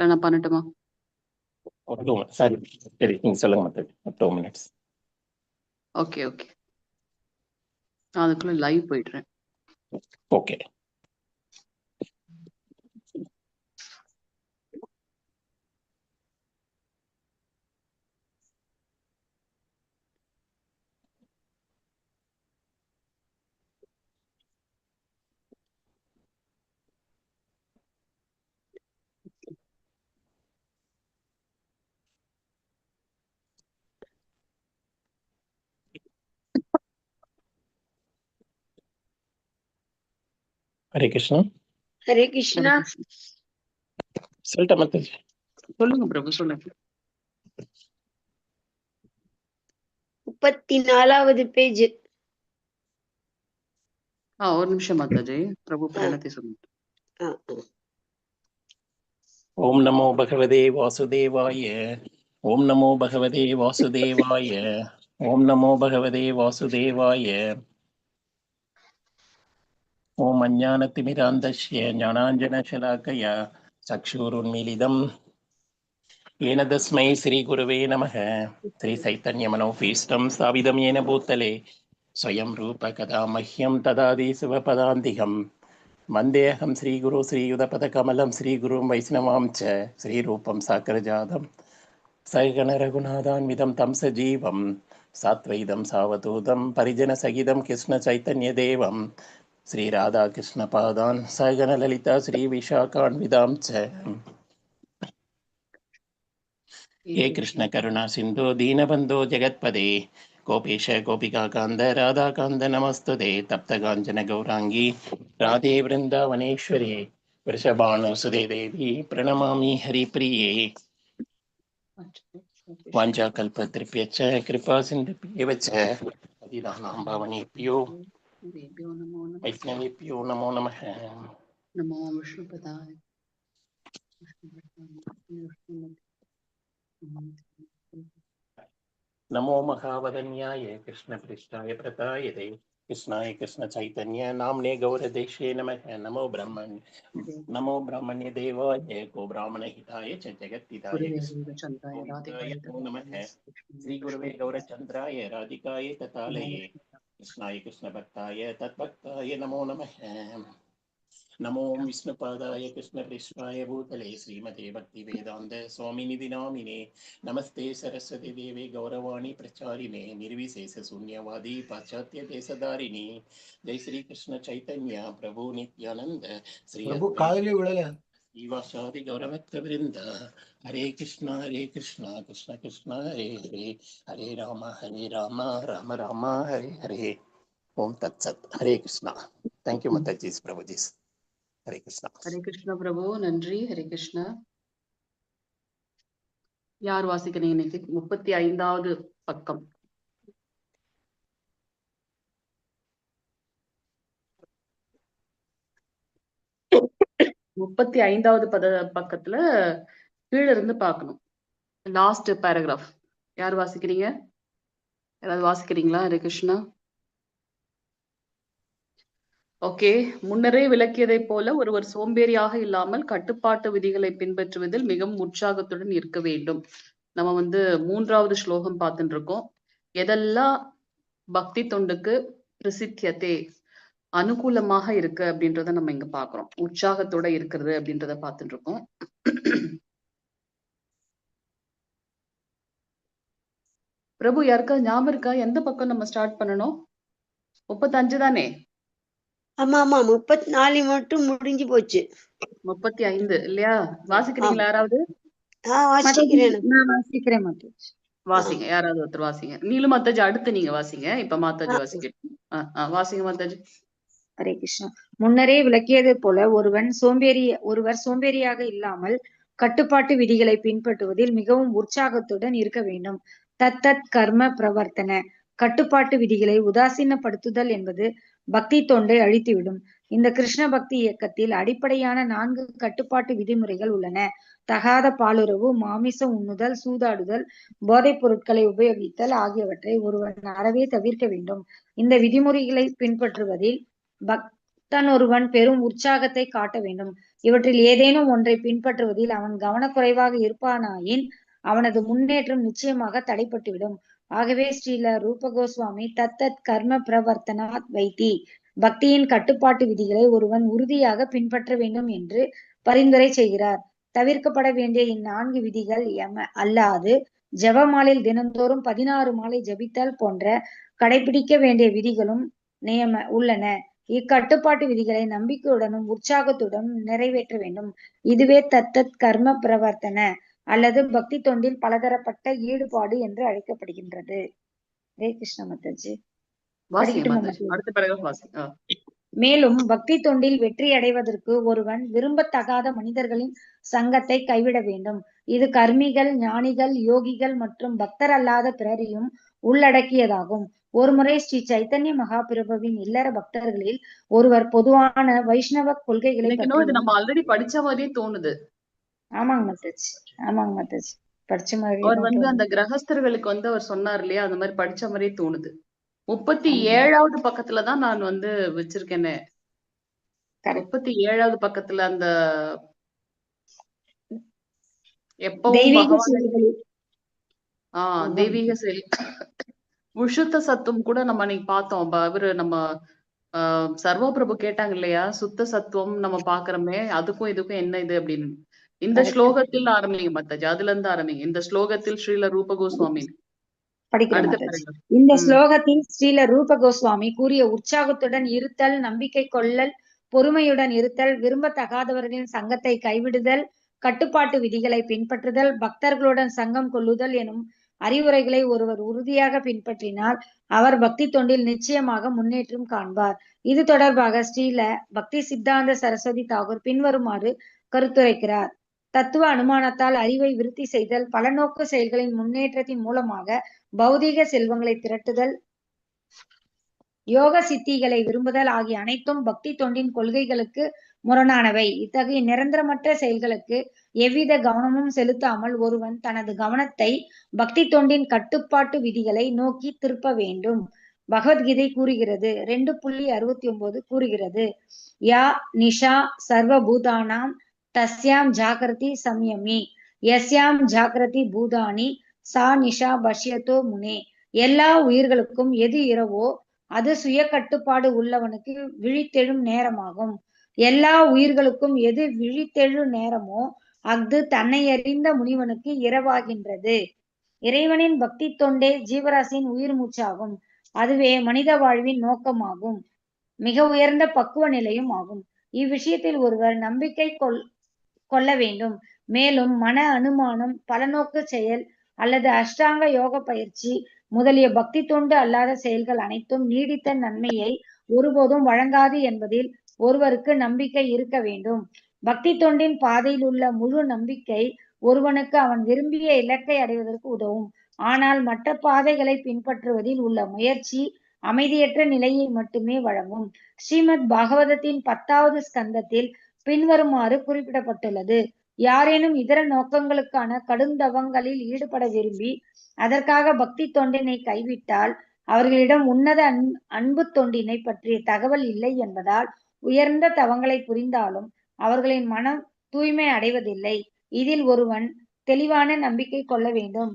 நான் பண்ணட்டுமா? ஒரு 2 minutes. சரி சரி நீங்க சொல்லுங்க மாதாஜி. 2 minutes. ஓகே ஓகே, நான் அதுக்குள்ள லைவ் போயிடுறேன். ஓகே. ஹரே கிருஷ்ணா. ஹரே கிருஷ்ணா. சொல்லிட்ட மாதாஜி. சொல்லுங்க பிரபு, சொல்லுங்க. 34வது பேஜ். ஒரு நிமிஷம் மாதாஜி, பிரபு பிரணத்தை சொல்லுங்க. ஓம் நமோ பகவதே வாசுதேவாய. ஓம் நமோ பகவதே வாசுதேவாய. ஓம் நமோ பகவதே வாசுதேவாய. ஓம் அஞ்ஞானதிமிராந்தஸ்ய ஞானாஞ்சனசலாக்கயா சக்ஷுருன்மிலிதம் येन तस्मै श्रीगुरवे नमः. श्रीचैतन्यमनोभीष्टं स्थापितं येन भूतले स्वयं रूप कदा मह्यं ददाति शिवपदान्तिकं वन्देऽहं श्रीगुरु श्रीयुतपदकमलं श्रीगुरुं वैष्णवां च श्रीरूपं साग्रजातं सगणरघुनाथान्वितं तं सजीवं सात्वैतं सावधूतं परिजनसहितं कृष्णचैतन्यदेवं श्रीराधाकृष्णपादान् सगणललिता श्रीविशाखान्वितां च हे कृष्ण करुणा सिंधु दीनबंधो जगत्पदे गोपेश गोपिका कांद राधा कांद नमस्तुते तप्त कांचन गौरांगी राधे वृंदावनेश्वरी वृषभानुसुते देवी प्रणमामि हरिप्रिये वाञ्छाकल्पतरुभ्यश्च कृपा सिन्धुभ्येव च पतितानां पावनेभ्यो वैष्णवेभ्यो नमो नमः. नमो विष्णुपदाय नमो महावदन्याय कृष्णपृष्ठाय प्रतायते कृष्णाय कृष्ण चैतन्य नाम्ने गौरदेशे नमः. नमो ब्राह्मण्य देवाय गो ब्राह्मण हिताय च जगत्हिताय नमो नमः. श्री गुरुवे गौरचंद्राय राधिकाय तथालये कृष्णाय कृष्ण भक्ताय तद्भक्ताय नमो नमः. नमो विष्णुपादाय कृष्णपृष्ठाय भूतले श्रीमते भक्ति वेदांत स्वामिनिधि नामिने नमस्ते सरस्वती देवे गौरवाणी प्रचारिणे निर्विशेष शून्यवादी पाश्चात्य देशधारिणी जय श्री कृष्ण चैतन्य प्रभु नित्यानंद श्री श्रीवासादि गौरभक्तवृंद हरे कृष्णा कृष्ण कृष्ण हरे हरे हरे राम राम राम हरे हरे. ओम तत्सत. हरे कृष्णा. थैंक यू माताजी प्रभुजी. हरे कृष्णा. हरे कृष्णा प्रभु, நன்றி. ஹரே கிருஷ்ணா. யார் வாசிக்கிறீங்க இன்னைக்கு? 35வது பக்கம். முப்பத்தி ஐந்தாவது பக்கத்துல கீழ இருந்து பார்க்கணும். Last paragraph. யார் வாசிக்கிறீங்க? யாராவது வாசிக்கிறீங்களா? ஹரே கிருஷ்ணா. ஓகே. முன்னரே விளக்கியதைப் போல ஒருவர் சோம்பேறியாக இல்லாமல் கட்டுப்பாட்டு விதிகளை பின்பற்றுவதில் மிகவும் உற்சாகத்துடன் இருக்க வேண்டும். நம்ம 3வது ஸ்லோகம் பார்த்துட்டு இருக்கோம். எதெல்லாம் பக்தி தொண்டுக்கு பிரசித்தியதே அனுகூலமாக இருக்கு அப்படின்றத நம்ம இங்க பாக்குறோம். உற்சாகத்தோட இருக்கிறது அப்படின்றத பார்த்துட்டு இருக்கோம். பிரபு, யாருக்கா ஞாபகம் இருக்கா எந்த பக்கம் நம்ம ஸ்டார்ட் பண்ணணும்? 35 தானே? ஆமா ஆமா, 34 மட்டும் முடிஞ்சு போச்சு. 35 இல்லையா? வாசிக்கிறீங்களா யாராவது? வாசிக்கிறேன். வாசிங்க, யாராவது ஒருத்தர் வாசிங்க. நீலு மாதாஜி அடுத்து நீங்க வாசிங்க. இப்ப மாதாஜி வாசிக்கட்டும். வாசிங்க மாதாஜி. ஹரே கிருஷ்ணா. முன்னரே விளக்கியது போல ஒருவர் சோம்பேறியாக இல்லாமல் கட்டுப்பாட்டு விதிகளை பின்பற்றுவதில் மிகவும் உற்சாகத்துடன் இருக்க வேண்டும். தத்தத் கர்ம பிரவர்த்தன. கட்டுப்பாட்டு விதிகளை உதாசீனப்படுத்துதல் என்பது பக்தி தொண்டை அழித்துவிடும். இந்த கிருஷ்ண பக்தி இயக்கத்தில் அடிப்படையான 4 கட்டுப்பாட்டு விதிமுறைகள் உள்ளன. தகாத பாலுறவு, மாமிசம் உண்ணுதல், சூதாடுதல், போதைப் பொருட்களை உபயோகித்தல் ஆகியவற்றை ஒருவன் அறவே தவிர்க்க வேண்டும். இந்த விதிமுறைகளை பின்பற்றுவதில் ஒருவன் பெரும் உற்சாகத்தை காட்ட வேண்டும். இவற்றில் ஏதேனும் ஒன்றை பின்பற்றுவதில் அவன் கவனக்குறைவாக இருப்பானாயின் அவனது முன்னேற்றம் நிச்சயமாக தடைப்பட்டுவிடும். ஆகவே ஸ்ரீல ரூப கோஸ்வாமி தத்தத் கர்ம பிரவர்த்தனாத் வைத்தி, பக்தியின் கட்டுப்பாட்டு விதிகளை ஒருவன் உறுதியாக பின்பற்ற வேண்டும் என்று பரிந்துரை செய்கிறார். தவிர்க்கப்பட வேண்டிய இந்நான்கு விதிகள் அல்லாது ஜெபமாலையில் தினந்தோறும் 16 மாலை ஜபித்தல் போன்ற கடைபிடிக்க வேண்டிய விதிகளும் உள்ளன. இக்கட்டுப்பாட்டு விதிகளை நம்பிக்கையுடனும் உற்சாகத்துடனும் நிறைவேற்ற வேண்டும். இதுவே தத்தத் கர்ம பிரவர்த்தன அல்லது பக்தி தொண்டில் பலதரப்பட்ட ஈடுபாடு என்று அழைக்கப்படுகின்றது. ஹரே கிருஷ்ண மாதாஜி. மேலும் பக்தி தொண்டில் வெற்றி அடைவதற்கு ஒருவன் விரும்பத்தகாத மனிதர்களின் சங்கத்தை கைவிட வேண்டும். இது கர்மிகள், ஞானிகள், யோகிகள் மற்றும் பக்தர் அல்லாத பிறரையும் உள்ளடக்கியதாகும். ஒருமுறை ஸ்ரீ சைத்தன்ய மகாபிரபுவின் இல்லற பக்தர்களில் ஒருவர் பொதுவான வைஷ்ணவ கொள்கைகளை நம்ம ஆல்ரெடி படிச்ச மாதிரியே தோணுது. ஆமாங்க மாதாஜி, ஆமாங்க மாதாஜி, படிச்ச மாதிரி. அவர் அந்த கிரகஸ்தர்களுக்கு அவர் சொன்னார் இல்லையா, அந்த மாதிரி படிச்ச மாதிரியே தோணுது. 37வது பக்கத்துலதான் நான் வச்சிருக்கேனே. 37வது பக்கத்துல அந்த எப்பவும் தெய்வீக செயல் விஷுத்த சத்துவம் கூட நம்ம அன்னைக்கு பார்த்தோம். அவரு நம்ம சர்வபிரபு கேட்டாங்க இல்லையா, சுத்த சத்துவம் நம்ம பாக்குறோமே, அதுக்கும் இதுக்கும் என்ன இது அப்படின்னு. இந்த ஸ்லோகத்தில் ஆரம்பிங்க மாதாஜி, அதுல இருந்து ஆரம்பிங்க. இந்த ஸ்லோகத்தில் ஸ்ரீல ரூப கோஸ்வாமி இந்த ஸ்லோகத்தில் ஸ்ரீல ரூப கோஸ்வாமி கூறிய உற்சாகத்துடன் இருத்தல், நம்பிக்கை கொள்ளல், பொறுமையுடன் இருத்தல், விரும்பத்தகாதவர்களின் சங்கத்தை கைவிடுதல், கட்டுப்பாட்டு விதிகளை பின்பற்றுதல், பக்தர்களுடன் சங்கம் கொள்ளுதல் எனும் அறிவுரைகளை ஒருவர் உறுதியாக பின்பற்றினால் அவர் பக்தி தொண்டில் நிச்சயமாக முன்னேற்றம் காண்பார். இது தொடர்பாக ஸ்ரீல பக்தி சித்தாந்த சரஸ்வதி தாகூர் பின்வருமாறு கருத்துரைக்கிறார். தத்துவ அனுமானத்தால் அறிவை விருத்தி செய்தல், பலநோக்கு செயல்களின் முன்னேற்றத்தின் மூலமாக பௌதீக செல்வங்களை திரட்டுதல், யோக சித்திகளை விரும்புதல் ஆகிய அனைத்தும் பக்தி தொண்டின் கொள்கைகளுக்கு முரணானவை. இத்தகைய நிரந்தரமற்ற செயல்களுக்கு எவ்வித கவனமும் செலுத்தாமல் ஒருவன் தனது கவனத்தை பக்தி தொண்டின் கட்டுப்பாட்டு விதிகளை நோக்கி திருப்ப வேண்டும். பகவத்கீதை கூறுகிறது, 2.69 கூறுகிறது, யா நிஷா சர்வபூதானாம் தஸ்யாம் ஜாகிரதி சம்யமி யஸ்யாம் ஜாகிரதி பூதானி சா நிஷா பஷ்யத்தோ முனே. எல்லா உயிர்களுக்கும் எது இரவோ அது சுய கட்டுப்பாடு உள்ளவனுக்கு விழித்தெழும் நேரமாகும். எல்லா உயிர்களுக்கும் எது விழித்தெழு நேரமோ அஃது தன்னை அறிந்த முனிவனுக்கு இரவாகின்றது. இறைவனின் பக்தி தொண்டே ஜீவராசியின் உயிர் மூச்சாகும். அதுவே மனித வாழ்வின் நோக்கமாகும், மிக உயர்ந்த பக்குவ நிலையும் ஆகும். இவ்விஷயத்தில் ஒருவர் நம்பிக்கை கொள்ள வேண்டும். மேலும் மன அனுமானம், பலநோக்கு செயல் அல்லது அஷ்டாங்க யோக பயிற்சி முதலிய பக்தி தொண்டு அல்லாத செயல்கள் அனைத்தும் நீடித்த நன்மையை ஒருபோதும் வழங்காது என்பதில் ஒருவருக்கு நம்பிக்கை இருக்க வேண்டும். பக்தி தொண்டின் பாதையில் உள்ள முழு நம்பிக்கை ஒருவனுக்கு அவன் விரும்பிய இலக்கை அடைவதற்கு உதவும். ஆனால் மற்ற பாதைகளை பின்பற்றுவதில் உள்ள முயற்சி அமைதியற்ற நிலையை மட்டுமே வழங்கும். ஸ்ரீமத் பாகவதத்தின் 10வது ஸ்கந்தத்தில் பின்வருமாறு குறிப்பிடப்பட்டுள்ளது. யாரேனும் இதர நோக்கங்களுக்கான கடுந்தவங்களில் ஈடுபட விரும்பி அதற்காக பக்தி தொண்டினை கைவிட்டால் அவர்களிடம் உன்னத அன்பு தொண்டினை பற்றிய தகவல் இல்லை என்பதால் உயர்ந்த தவங்களை புரிந்தாலும் அவர்களின் மனம் தூய்மை அடைவதில்லை. இதில் ஒருவன் தெளிவான நம்பிக்கை கொள்ள வேண்டும்.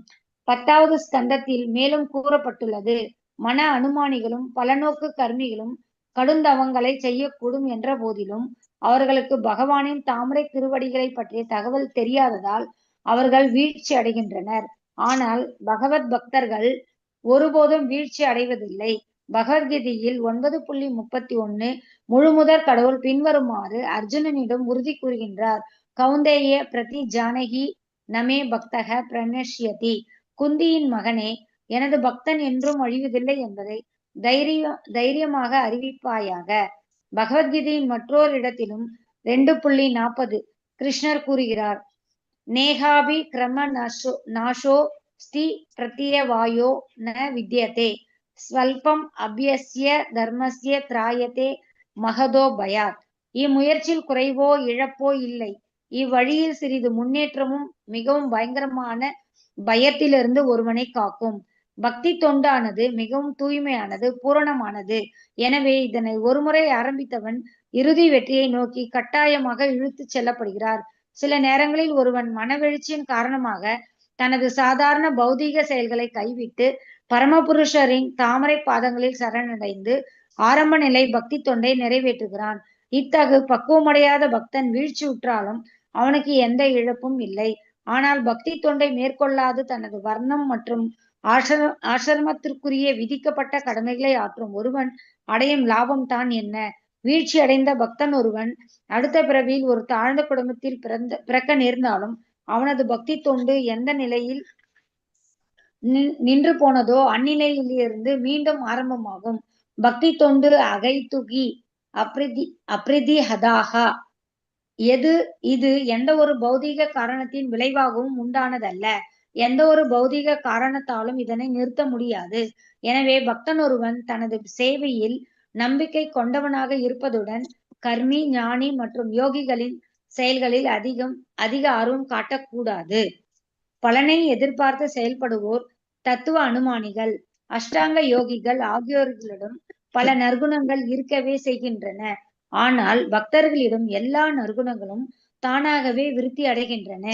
10வது ஸ்கந்தத்தில் மேலும் கூறப்பட்டுள்ளது, மன அனுமானிகளும் பலநோக்கு கர்மிகளும் கடுந்தவங்களை செய்யக்கூடும் என்ற போதிலும் அவர்களுக்கு பகவானின் தாமரை திருவடிகளை பற்றிய தகவல் தெரியாததால் அவர்கள் வீழ்ச்சி அடைகின்றனர். ஆனால் பகவத் பக்தர்கள் ஒருபோதும் வீழ்ச்சி அடைவதில்லை. பகவத்கீதையில் 9.31 முழுமுதற் கடவுள் பின்வருமாறு அர்ஜுனனிடம் உறுதி கூறுகின்றார். கௌந்தேய பிரதி ஜானகி நமே பக்தக பிரணஷ்யதி. குந்தியின் மகனே, எனது பக்தன் என்றும் அழிவதில்லை என்பதை தைரியமாக அறிவிப்பாயாக. பகவத்கீதையின் மற்றொரு இடத்திலும் 2.40 கிருஷ்ணர் கூறுகிறார், நேகாபி கிரம நாசோ ஸ்தி பிரத்யவாயோ ந வித்யதே ஸ்வல்பம் அபியஸ்ய தர்மஸ்ய திராயதே மகதோ பயாத். இம்முயற்சியில் குறைவோ இழப்போ இல்லை. இவ்வழியில் சிறிது முன்னேற்றமும் மிகவும் பயங்கரமான பயத்திலிருந்து ஒருவனை காக்கும். பக்தி தொண்டானது மிகவும் தூய்மையானது, பூரணமானது. எனவே இதனை ஒருமுறை ஆரம்பித்தவன் இறுதி வெற்றியை நோக்கி கட்டாயமாக இழுத்துச் செல்லப்படுகிறார். சில நேரங்களில் ஒருவன் மனவெழுச்சியின் காரணமாக தனது சாதாரண பௌதீக செயல்களை கைவிட்டு பரமபுருஷரின் தாமரை பாதங்களில் சரணடைந்து ஆரம்ப நிலை பக்தி தொண்டை நிறைவேற்றுகிறான். இத்தகு பக்குவமடையாத பக்தன் வீழ்ச்சியுற்றாலும் அவனுக்கு எந்த இழப்பும் இல்லை. ஆனால் பக்தி தொண்டை மேற்கொள்ளாது தனது வர்ணம் மற்றும் ஆசிரமத்திற்குரிய விதிக்கப்பட்ட கடமைகளை ஆற்றும் ஒருவன் அடையும் லாபம் தான் என்ன? வீழ்ச்சி அடைந்த பக்தன் ஒருவன் அடுத்த பிறவியில் ஒரு தாழ்ந்த குடும்பத்தில் பிறக்க நேர்ந்தாலும் அவனது பக்தி தொண்டு எந்த நிலையில் நின்று போனதோ அந்நிலையிலிருந்து மீண்டும் ஆரம்பமாகும். பக்தி தொண்டு அகைத்துகி அப்ரிதி ஹதாகா. இது எந்த ஒரு பௌதீக காரணத்தின் விளைவாகவும் உண்டானதல்ல. எந்த ஒரு பௌதீக காரணத்தாலும் இதனை நிறுத்த முடியாது. எனவே பக்தன் ஒருவன் தனது சேவையில் நம்பிக்கை கொண்டவனாக இருப்பதுடன் கர்மி, ஞானி மற்றும் யோகிகளின் செயல்களில் அதிக ஆர்வம் காட்டக்கூடாது. பலனை எதிர்பார்த்து செயல்படுவோர், தத்துவ அனுமானிகள், அஷ்டாங்க யோகிகள் ஆகியோர்களிடம் பல நற்குணங்கள் இருக்கவே செய்கின்றன. ஆனால் பக்தர்களிடம் எல்லா நற்குணங்களும் தானாகவே விருத்தி அடைகின்றன.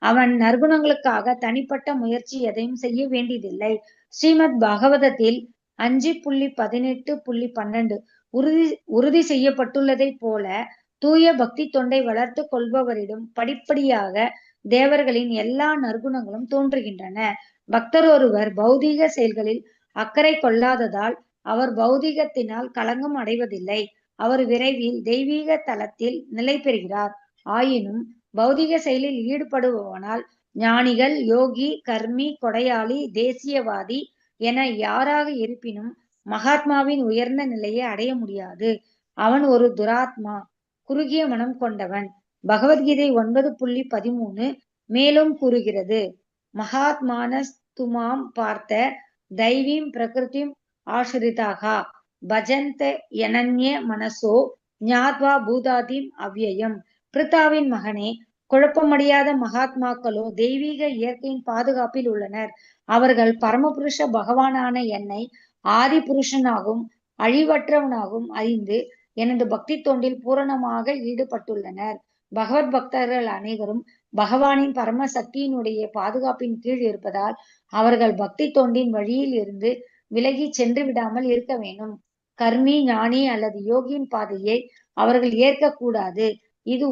அவன் நற்குணங்களுக்காக தனிப்பட்ட முயற்சி எதையும் செய்ய வேண்டியதில்லை. ஸ்ரீமத் பாகவதத்தில் 5.18.12 உறுதி செய்யப்பட்டுள்ளதை போல தூய பக்தி தொண்டை வளர்த்து கொள்பவரிடம் படிப்படியாக தேவர்களின் எல்லா நற்குணங்களும் தோன்றுகின்றன. பக்தர் ஒருவர் பௌதீக செயல்களில் அக்கறை கொள்ளாததால் அவர் பௌதீகத்தினால் களங்கம் அடைவதில்லை. அவர் விரைவில் தெய்வீக தலத்தில் நிலை பெறுகிறார். ஆயினும் பௌதீக செயலில் ஈடுபடுபவனால் ஞானிகள், யோகி, கர்மி, கொடையாளி, தேசியவாதி என யாராக இருப்பினும் மகாத்மாவின் உயர்ந்த நிலையை அடைய முடியாது. அவன் ஒரு துராத்மா, குறுகிய மனம் கொண்டவன். பகவத்கீதை 9.13 மேலும் கூறுகிறது, மகாத்மானஸ்துமாம் பார்த்த தைவீம் பிரகிருதிம் ஆசிரிதாக பஜந்த யனன்ய மனசோ ஞாத்வா பூதாதிம் அவ்யயம். பிரித்தாவின் மகனே, குழப்பமடையாத மகாத்மாக்களோ தெய்வீக இயற்கையின் பாதுகாப்பில் உள்ளனர். அவர்கள் பரமபுருஷ பகவானான என்னை ஆதி புருஷனாகவும் அழிவற்றவனாகவும் அறிந்து எனது பக்தி தொண்டில் பூரணமாக ஈடுபட்டுள்ளனர். பகவத் பக்தர்கள் அனைவரும் பகவானின் பரம சக்தியினுடைய பாதுகாப்பின் கீழ் இருப்பதால் அவர்கள் பக்தி தொண்டின் வழியில் இருந்து விலகி சென்று விடாமல் இருக்க வேண்டும். கர்மி, ஞானி அல்லது யோகியின் பாதையை அவர்கள் ஏற்கக்கூடாது. இது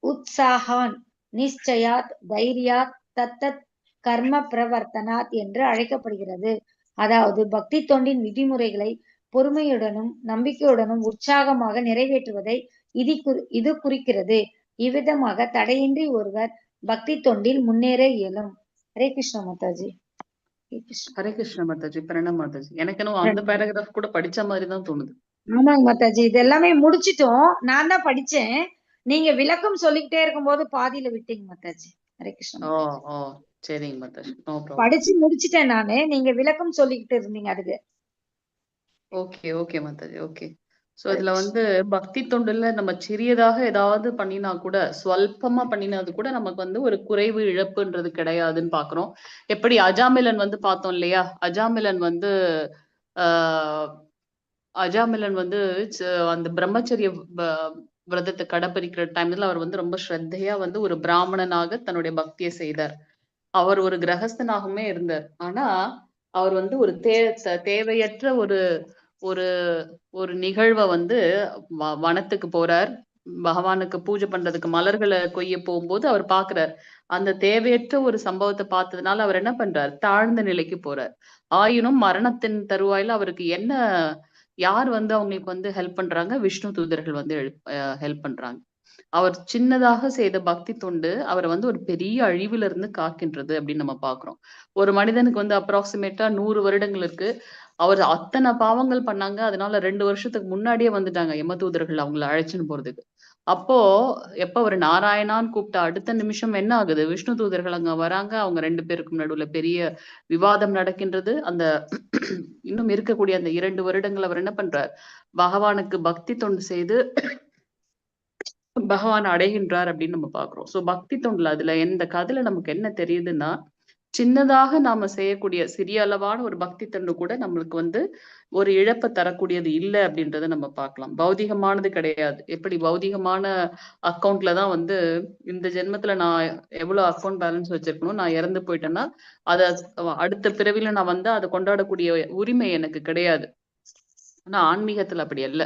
உத்சாகான் நிச்சயாத் தைரியாத் தத்தத் கர்ம பிரவர்த்தனாத் என்று அழைக்கப்படுகிறது. அதாவது பக்தி தொண்டின் விதிமுறைகளை பொறுமையுடனும் நம்பிக்கையுடனும் உற்சாகமாக நிறைவேற்றுவதை இது குறிக்கிறது. இவ்விதமாக தடையின்றி ஒருவர் பக்தி தொண்டில் முன்னேற இயலும். ஹரே கிருஷ்ண மாதாஜி. ஹரே கிருஷ்ண மாதாஜி. பிரணாம் மாதாஜி. எனக்கு இன்னும் அந்த பேராகிராஃப் கூட படிச்ச மாதிரி தான் தோணுது. ஆமாங்க மாதாஜி, இது எல்லாமே முடிச்சிட்டோம். நான் தான் படிச்சேன். நீங்க விளக்கம் சொல்லிக்கிட்டே இருக்கும்போது பாதியில விட்டீங்க மாதாஜி. ஹரே கிருஷ்ண. சரிங்க மாதாஜி. No problem. படிச்சு முடிச்சிட்டேன் நானு. நீங்க விளக்கம் சொல்லிக்கிட்டு இருந்தீங்க அதுக்கு. ஓகே மாதாஜி. ஓகே. சோ இதுல வந்து பக்தி தொண்டுல நம்ம சிறியதாக ஏதாவது பண்ணினா கூட, ஸ்வல்பமா பண்ணினது கூட நமக்கு வந்து ஒரு குறைவு இழப்புன்றது கிடையாதுன்னு பாக்குறோம். எப்படி அஜாமிலன் வந்து பார்த்தோம் இல்லையா? அஜாமிலன் வந்து அந்த பிரம்மச்சரிய விரதத்தை கடைபிடிக்கிற டைம்ல அவர் வந்து ரொம்ப ஸ்ரத்தையா வந்து ஒரு பிராமணனாக தன்னுடைய பக்தியை செய்தார். அவர் ஒரு கிரகஸ்தனாகவுமே இருந்தார். ஆனா அவர் வந்து ஒரு தேவையற்ற ஒரு நிகழ்வை வந்து வனத்துக்கு போறார். பகவானுக்கு பூஜை பண்றதுக்கு மலர்களை கொய்ய போகும்போது அவர் பாக்குறார். அந்த தேவையற்ற ஒரு சம்பவத்தை பார்த்ததுனால அவர் என்ன பண்றார்? தாழ்ந்த நிலைக்கு போறார். ஆயினும் மரணத்தின் தருவாயில அவருக்கு யார் வந்து அவங்களுக்கு வந்து ஹெல்ப் பண்றாங்க? விஷ்ணு தூதர்கள் வந்து ஹெல்ப் பண்றாங்க. அவர் சின்னதாக செய்த பக்தி தொண்டு அவரை வந்து ஒரு பெரிய அழிவுல இருந்து காக்கின்றது அப்படின்னு நம்ம பாக்குறோம். ஒரு மனிதனுக்கு வந்து அப்ராக்சிமேட்டா 100 வருடங்கள் இருக்கு. அவர் அத்தனை பாவங்கள் பண்ணாங்க. அதனால 2 வருஷத்துக்கு முன்னாடியே வந்துட்டாங்க யம தூதர்கள் அவங்களை அழைச்சுன்னு போறதுக்கு. அப்போ எப்ப ஒரு நாராயணான்னு கூப்பிட்ட அடுத்த நிமிஷம் என்ன ஆகுது? விஷ்ணு தூதர்கள் அங்க வராங்க. அவங்க 2 பேருக்கும் நடுவுல பெரிய விவாதம் நடக்கின்றது. அந்த இன்னும் இருக்கக்கூடிய அந்த 2 வருடங்கள் அவர் என்ன பண்றார்? பகவானுக்கு பக்தி தொண்டு செய்து பகவான் அடைகின்றார் அப்படின்னு நம்ம பாக்குறோம். சோ பக்தி தொண்டுல அதுல இந்த கதையில நமக்கு என்ன தெரியுதுன்னா, சின்னதாக நாம செய்யக்கூடிய சிறிய அளவான ஒரு பக்தி தொண்டு கூட நம்மளுக்கு வந்து ஒரு இழப்பை தரக்கூடியது இல்லை அப்படின்றத நம்ம பார்க்கலாம். பௌதிகமானது கிடையாது. எப்படி பௌதிகமான அக்கௌண்ட்ல தான் வந்து இந்த ஜென்மத்துல நான் எவ்வளவு அக்கௌண்ட் பேலன்ஸ் வச்சிருக்கணும், நான் இறந்து போயிட்டேன்னா அதை அடுத்த பிறவில நான் வந்து அதை கொண்டாடக்கூடிய உரிமை எனக்கு கிடையாது. ஆனா ஆன்மீகத்துல அப்படி அல்ல.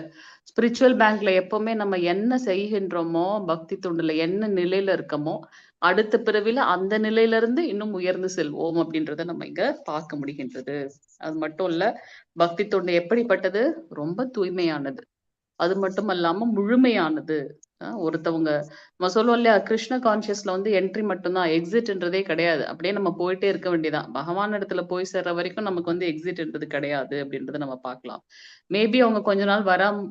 ஸ்பிரிச்சுவல் பேங்க்ல எப்பவுமே நம்ம என்ன செய்கின்றோமோ, பக்தி தொண்டுல என்ன நிலையில இருக்கமோ, அடுத்த பிறவில அந்த நிலையில இருந்து இன்னும் உயர்ந்து செல்வோம் அப்படின்றத நம்ம இங்க பார்க்க முடிகின்றது. அது மட்டும் இல்ல, பக்தி தொண்டு எப்படிப்பட்டது? ரொம்ப தூய்மையானது. அது மட்டும் அல்லாம முழுமையானது. ஒருத்தவங்க நம்ம சொல்லுவோம் இல்லையா, கிருஷ்ண கான்சியஸ்ல வந்து என்ட்ரி மட்டும்தான், எக்ஸிட்ன்றதே கிடையாது. அப்படியே நம்ம போயிட்டே இருக்க வேண்டியதான். பகவான் இடத்துல போய் சேர்ற வரைக்கும் நமக்கு வந்து எக்ஸிட்ன்றது கிடையாது அப்படின்றத நம்ம பார்க்கலாம். மேபி அவங்க கொஞ்ச நாள்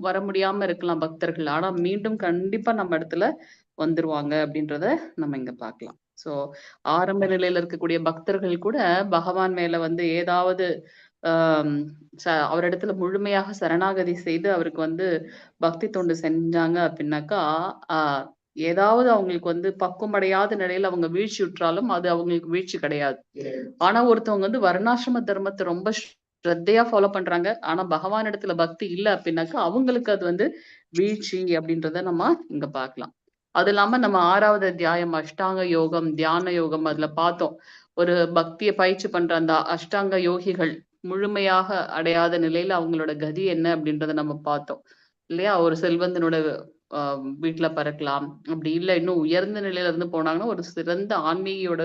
வர முடியாம இருக்கலாம் பக்தர்கள். ஆனா மீண்டும் கண்டிப்பா நம்ம இடத்துல வந்துருவாங்க அப்படின்றத நம்ம இங்க பார்க்கலாம். சோ ஆரம்ப நிலையில இருக்கக்கூடிய பக்தர்கள் கூட பகவான் மேல வந்து ஏதாவது அவரிடத்துல முழுமையாக சரணாகதி செய்து அவருக்கு வந்து பக்தி தொண்டு செஞ்சாங்க அப்படின்னாக்கா, ஏதாவது அவங்களுக்கு வந்து பக்குவமடையாத நிலையில அவங்க வீழ்ச்சி உற்றாலும் அது அவங்களுக்கு வீழ்ச்சி கிடையாது. ஆனா ஒருத்தவங்க வந்து வர்ணாசிரம தர்மத்தை ரொம்ப ஸ்ரத்தையா ஃபாலோ பண்றாங்க, ஆனா பகவான் இடத்துல பக்தி இல்லை அப்படின்னாக்கா அவங்களுக்கு அது வந்து வீழ்ச்சி அப்படின்றத நம்ம இங்க பார்க்கலாம். அது இல்லாம நம்ம 6வது அத்தியாயம் அஷ்டாங்க யோகம், தியான யோகம் அதுல பார்த்தோம். ஒரு பக்தியை பயிற்சி பண்ற அந்த அஷ்டாங்க யோகிகள் முழுமையாக அடையாத நிலையில அவங்களோட கதி என்ன அப்படின்றத நம்ம பார்த்தோம் இல்லையா. ஒரு செல்வந்தனோட வீட்டுல பிறக்கலாம், அப்படி இல்லை இன்னும் உயர்ந்த நிலையில இருந்து போனாங்கன்னா ஒரு சிறந்த ஆன்மீகியோட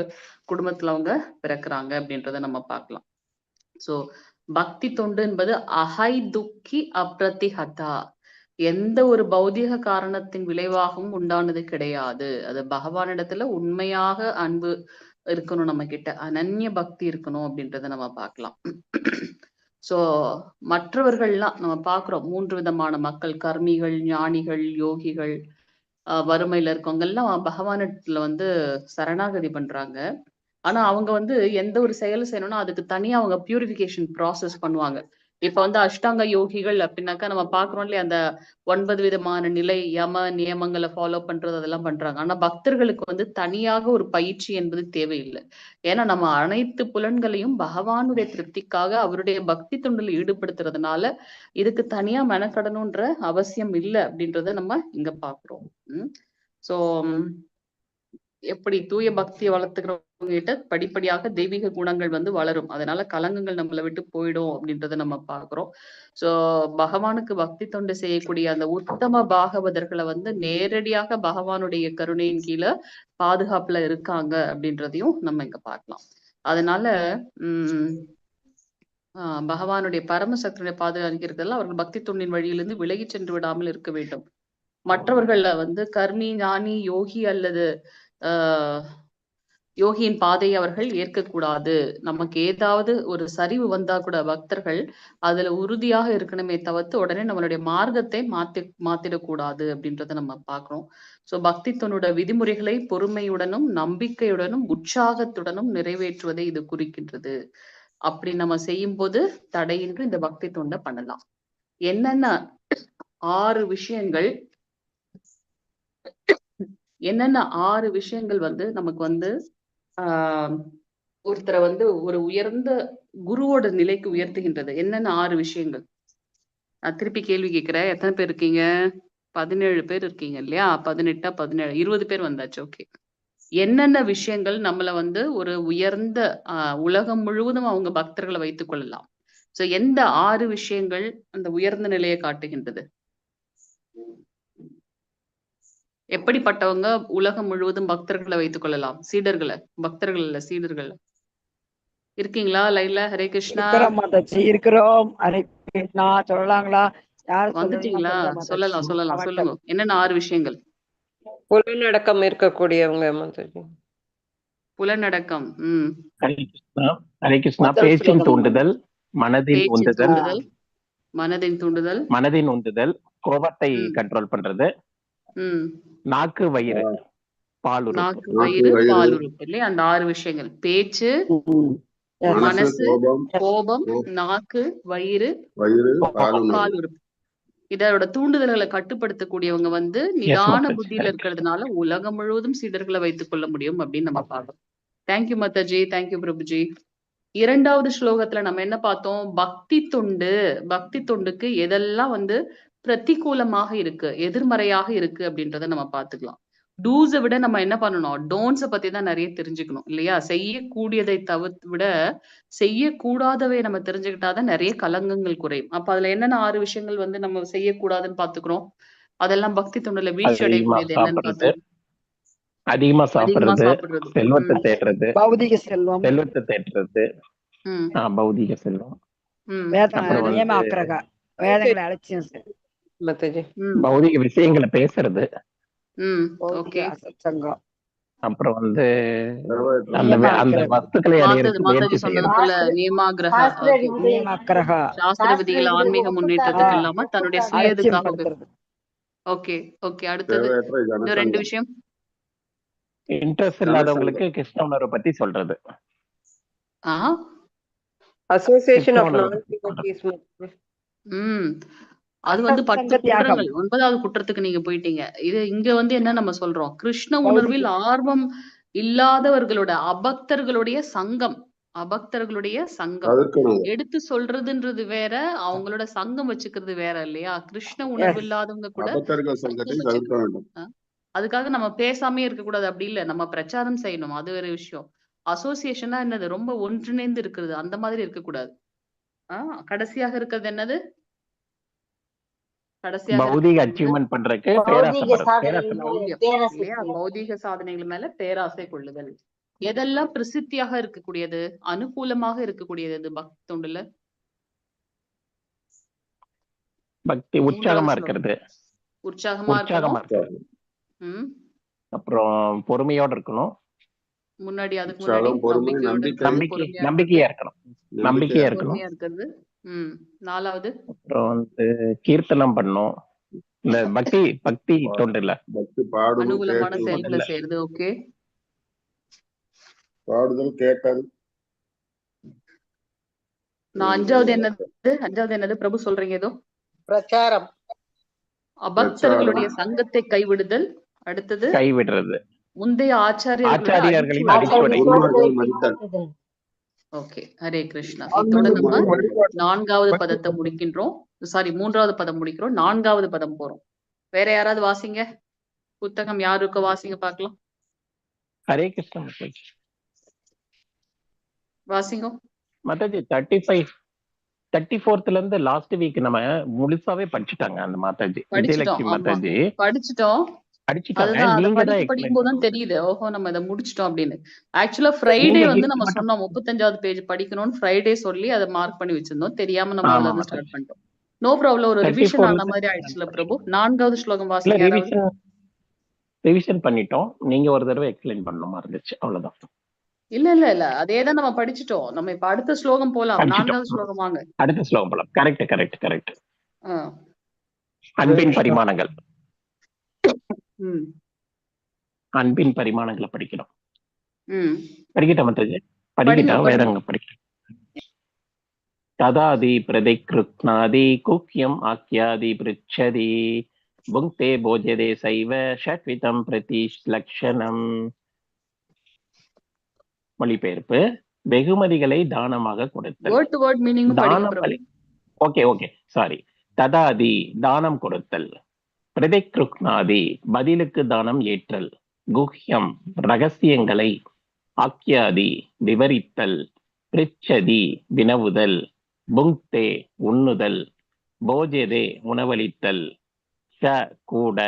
குடும்பத்துல அவங்க பிறக்குறாங்க அப்படின்றத நம்ம பார்க்கலாம். சோ பக்தி தொண்டு என்பது அஹை துக்கி அப்ரதிஹதா, எந்த ஒரு பௌதிக காரணத்தின் விளைவாகவும் உண்டானது கிடையாது. அது பகவானிடத்துல உண்மையாக அன்பு இருக்கணும், நம்ம கிட்ட அனன்ய பக்தி இருக்கணும் அப்படின்றத நம்ம பார்க்கலாம். சோ மற்றவர்கள்லாம் நம்ம பார்க்கிறோம் 3 விதமான மக்கள், கர்மிகள், ஞானிகள், யோகிகள், வறுமையில இருக்கவங்க எல்லாம் பகவானிடத்துல வந்து சரணாகதி பண்றாங்க. ஆனா அவங்க வந்து எந்த ஒரு செயல் செய்யணும்னா அதுக்கு தனியா அவங்க பியூரிஃபிகேஷன் ப்ராசஸ் பண்ணுவாங்க. இப்ப வந்து அஷ்டாங்க யோகிகள் அப்படின்னாக்கா நம்ம பாக்குறோம் இல்லையா, அந்த 9 விதமான நிலை யம நியமங்களை ஃபாலோ பண்றது அதெல்லாம் பண்றாங்க. ஆனா பக்தர்களுக்கு வந்து தனியாக ஒரு பயிற்சி என்பது தேவையில்லை. ஏன்னா நம்ம அனைத்து புலன்களையும் பகவானுடைய திருப்திக்காக அவருடைய பக்தி தொண்டில் ஈடுபடுத்துறதுனால இதுக்கு தனியா மெனக்கடணும்ன்ற அவசியம் இல்லை அப்படின்றத நம்ம இங்க பாக்குறோம். சோ எப்படி தூய பக்தியை வளர்த்துக்கிறவங்க கிட்ட படிப்படியாக தெய்வீக குணங்கள் வந்து வளரும். அதனால கலங்கங்கள் நம்மளை விட்டு போயிடும் அப்படின்றத நம்ம பாக்குறோம். சோ பகவானுக்கு பக்தி தொண்டு செய்யக்கூடிய அந்த உத்தம பாகவதர்களை வந்து நேரடியாக பகவானுடைய கருணையின் கீழே பாதுகாப்புல இருக்காங்க அப்படின்றதையும் நம்ம இங்க பார்க்கலாம். அதனால பகவானுடைய பரமசக்தியுடைய பாதுகாக்கிறதுல அவர்கள் பக்தி தொண்டின் வழியிலிருந்து விலகி சென்று விடாமல் இருக்க வேண்டும். மற்றவர்கள்ல வந்து கர்மி, ஞானி, யோகி அல்லது யோகியின் பாதையை அவர்கள் ஏற்கக்கூடாது. நமக்கு ஏதாவது ஒரு சரிவு வந்தா கூட பக்தர்கள் அதுல உறுதியாக இருக்கணுமே தவிர்த்து உடனே நம்மளுடைய மார்க்கத்தை மாத்திடக்கூடாது அப்படின்றத நம்ம பார்க்கிறோம். சோ பக்தி தொண்டோட விதிமுறைகளை பொறுமையுடனும் நம்பிக்கையுடனும் உற்சாகத்துடனும் நிறைவேற்றுவதை இது குறிக்கின்றது. அப்படி நம்ம செய்யும் போது தடையின்றி இந்த பக்தி தொண்டை பண்ணலாம். என்னென்ன 6 விஷயங்கள் வந்து நமக்கு வந்து ஒருத்தரை வந்து ஒரு உயர்ந்த குருவோட நிலைக்கு உயர்த்துகின்றது? என்னென்ன 6 விஷயங்கள்? நான் திருப்பி கேள்வி கேட்கிறேன். எத்தனை பேர் இருக்கீங்க? 17 பேர் இருக்கீங்க இல்லையா? 18 17 20 பேர் வந்தாச்சு. ஓகே. என்னென்ன விஷயங்கள் நம்மள வந்து ஒரு உயர்ந்த உலகம் முழுவதும் அவங்க பக்தர்களை வைத்துக் கொள்ளலாம்? சோ எந்த 6 விஷயங்கள் அந்த உயர்ந்த நிலையை காட்டுகின்றது? எப்படிப்பட்டவங்க உலகம் முழுவதும் பக்தர்களை வைத்துக் கொள்ளலாம்? சீடர்களை, பக்தர்கள் இல்ல சீடர்கள். இருக்கீங்களா லைன்ல? ஹரே கிருஷ்ணா. இருக்கிறோம். ஹரே கிருஷ்ணா. சொல்லலாங்களா? வந்துட்டீங்களா? சொல்லலாம் சொல்லுங்க. என்னென்ன 6 விஷயங்கள்? புலனடக்கம் இருக்கக்கூடியவங்க மாதாஜி. புலனடக்கம். ஹரே கிருஷ்ணா. பேச்சின் தூண்டுதல், மனதின் உந்துதல், கோபத்தை கண்ட்ரோல் பண்றது, நாக்கு வயிறு பாலுறுப்பு இல்லையா? அந்த 6 விஷயங்கள்: பேச்சு, மனசு, கோபம், நாக்கு, வயிறு, பாலுறுப்பு. இதோட தூண்டுதல்களை கட்டுப்படுத்தக்கூடியவங்க வந்து நிதான புத்தியில இருக்கிறதுனால உலகம் முழுவதும் சீடர்களை வைத்துக் கொள்ள முடியும் அப்படின்னு நம்ம பார்க்கணும். Thank you Mataji, thank you Prabhuji. இரண்டாவது ஸ்லோகத்துல நம்ம என்ன பார்த்தோம்? பக்தி தொண்டு, பக்தி தொண்டுக்கு எதெல்லாம் வந்து பிரதிகூலமாக இருக்கு, எதிர்மறையாக இருக்கு அப்படின்றத நம்ம பார்த்துக்கலாம். டூஸை விட நம்ம என்ன பண்ணணும்? டோன்ட்ஸை பத்தி தான் நிறைய தெரிஞ்சுக்கணும் இல்லையா? செய்யக்கூடியதை விட செய்யக்கூடாதவை நம்ம தெரிஞ்சுக்கிட்டாதான் நிறைய கலங்கங்கள் குறையும். அப்ப அதுல என்னென்ன 6 விஷயங்கள் வந்து நம்ம செய்யக்கூடாதுன்னு பாத்துக்கிறோம்? அதெல்லாம் பக்தி தொண்டுல வீழ்ச்சி அதிகமா அடையக்கூடியது என்னன்னு சாப்பிடுறது, பார்த்தோம். அதிகமா அதிகமா சாப்பிடுறது, சாப்பிடுறது. செல்வத்தை தேடுறது, பௌதிக செல்வம், செல்வத்தை தேடுறது, ம் பௌதிக செல்வம். ம் அப்புறம் வந்து நியம அக்கிரகா, வேதங்களை அலட்சியம் செய்வது, மாதாஜி. ம் பௌதிக விஷயங்களை பேசுறது, ம் பௌதிக ஓகே. அசத்சங்கம், அப்புறம் வந்து அந்த நியம அந்த அக்கிரகா, வஸ்துக்களை அடையறதுக்கு மாதாஜி முயற்சி சொன்னது செய்யறது. போல நியமாகிரகா. ஓகே. நியம அக்கிரகா, சாஸ்திர விதிகள் ஆன்மீக முன்னேற்றத்துக்கு ஆ, இல்லாம தன்னுடைய சுய அலட்சியம் இதுக்காக படுத்துறது. Okay okay. அடுத்தது இன்னும் 2 விஷயம். இன்ட்ரெஸ்ட் இல்லாதவங்களுக்கு கிருஷ்ண உணர்வை பத்தி சொல்றது. ஆ அசோசியேஷன் கிருஷ்ண ஆஃப் உணர்வை நான் பத்தி சொல்றது. டிவோட்டீஸ். ம் அது வந்து 10 அசத்சங்க தியாகம், குற்றங்கள். 9வது குற்றத்துக்கு நீங்க போயிட்டீங்க. இது இங்க வந்து என்ன நம்ம சொல்றோம்? கிருஷ்ண பௌதிக உணர்வில் ஆர்வம் இல்லாதவர்களோட அபக்தர்களுடைய சங்கம், அபக்தர்களுடைய சங்கம் தவிர்க்கணும். எடுத்து சொல்றதுன்றது வேற, அவங்களோட சங்கம் வச்சுக்கிறது வேற இல்லையா? கிருஷ்ண உணர்வு இல்லாதவங்க கூட அபத்தர்கள் சங்கத்தை சங்கம் தவிர்க்க வச்சுக்கணும். வேண்டும். அதுக்காக நம்ம பேசாமே இருக்கக்கூடாது அப்படி இல்ல. நம்ம பிரச்சாரம் செய்யணும். அது வேற விஷயம். அசோசியேஷன்னா என்னது? ரொம்ப ஒன்றிணைந்து இருக்கிறது. அந்த மாதிரி இருக்கக்கூடாது. கடைசியாக இருக்கிறது என்னது? கடைசியாக பௌதிக இருக்கிறது என்னது? அச்சீவ்மெண்ட் பண்றதுக்கு பௌதிக பேராசைப்படுறது, சாதனைகள் பௌத்தியம் பேராசை இல்லையா? பௌதீக சாதனைகள் மேல பேராசை கொள்ளுதல். எதெல்லாம் பிரசித்தியாக இருக்கக்கூடியது, அனுகூலமாக இருக்கக்கூடியது இது பக்தி தொண்டுல? பக்தி 3வது உற்சாகமா ஸ்லோகம். இருக்கிறது, உற்சாகமா இருக்கணும். உற்சாகமா இருக்கிறது. ம் அப்புறம் பொறுமையோட இருக்கணும், முன்னாடி அதுக்கு முன்னாடி உற்சாகம், பொறுமை, நம்பிக்கையோட நம்பிக்கை, இருக்கிறது, பொறுமையா இருக்கிறது, நம்பிக்கையா இருக்கணும், நம்பிக்கையா இருக்கணும். பொறுமையா இருக்கிறது. 4வது அப்புறம் வந்து கீர்த்தனம் பண்ணும். இந்த பக்தி பக்தி தொண்டு இல்ல, பக்தி பாடுதல், அனுகூலமான கேட்டல், செயல்களை முதல்ல செய்யறது. ஓகே. பாடுதல், கேட்டல். நான் 5வது என்னது பிரபு சொல்றீங்க ஏதோ? பிரச்சாரம், அபக்தர்களுடைய சங்கத்தை கைவிடுதல். அடுத்தது கைவிடுறது, முந்தைய ஆச்சாரியர்களுடைய ஆச்சாரியார்களின் அடிச்சுவடு. அடிச்சுவடை. குருமார்களை மதித்தல். ஓகே. ஹரே கிருஷ்ணா. இதோட நம்ம 4வது பதத்தை முடிக்கின்றோம். சாரி, 3வது பதம் முடிக்கிறோம். 4வது பதம் போறோம். வேற யாராவது வாசிங்க. புத்தகம் யாருக்கு வாசிங்க பார்க்கலாம். ஹரே கிருஷ்ண மாதாஜி. வாசிங்க. மாதாஜி 34th இருந்து லாஸ்ட் வீக் நம்ம முழுசாவே படிச்சுட்டாங்க அந்த மாதாஜி, படிச்சுட்டோம். விஜயலட்சுமி ஆமா மாதாஜி படிச்சுட்டோம். படிச்சுட்டாங்க. அதுதான் அதை நீங்க தான் படிக்கும் எக்ஸ்பிளைன் போதுதான் தெரியுது. ஓஹோ, நம்ம இதை முடிச்சிட்டோம் அப்படின்னு. ஆக்சுவலா ஃப்ரைடே நீங்க வந்து gift நம்ம மட்டும். சொன்னோம் 35வது பேஜ் படிக்கணும்னு ஃப்ரைடே சொல்லி அதை மார்க் பண்ணி வச்சிருந்தோம். தெரியாம நம்ம அதுல ஆமா இருந்து மாதாஜி. ஸ்டார்ட் பண்ணிட்டோம். No problem. ஒரு ரிவிஷன் 34 ஆன மாதிரி ஆயிடுச்சுல பிரபு. 4வது ஸ்லோகம் இல்ல, வாசிங்க யாராவது. ரிவிஷன் பண்ணிட்டோம். நீங்க ஒரு தடவை எக்ஸ்பிளைன் பண்ணணுமா இருந்துச்சு, அவ்வளவுதான். இல்ல அதேதான் நம்ம படிச்சுட்டோம். நம்ம இப்ப அடுத்த ஸ்லோகம் போலாம். படிச்சுட்டோம். 4வது ஸ்லோகம் வாங்க. அடுத்த ஸ்லோகம் போலாம். கரெக்ட். ஆ. அன்பின் பரிமாணங்கள், ம் அன்பின் பரிமாணங்களை படிக்கிறோம். ம் படிக்கிட்ட மாதாஜி, படிங்க படிக்கிட்டோம். படிங்க. வேதங்க படிக்கிறோம். ததாதி பிரதிகிருத்னாதி குக்யம் ஆக்யாதி பிருச்சதி புங்க்தே போஜதே சைவ ஷட்விதம் பிரதி லக்ஷணம். மொழிபெயர்ப்பு: வெகுமதிகளை தானமாக கொடுத்தல். வேர்ட் டு வேர்ட் மீனிங் படிங்க தானம் பிரபு. Okay sorry. ததாதி தானம் கொடுத்தல், பிரதிகிருத்னாதி பதிலுக்கு தானம் ஏற்றல், குஹ்யம் ரகசியங்களை, ஆக்யாதி விவரித்தல், பிரிச்சதி வினவுதல், புங்க்தே உண்ணுதல், போஜதே உணவளித்தல், ஷ கூட,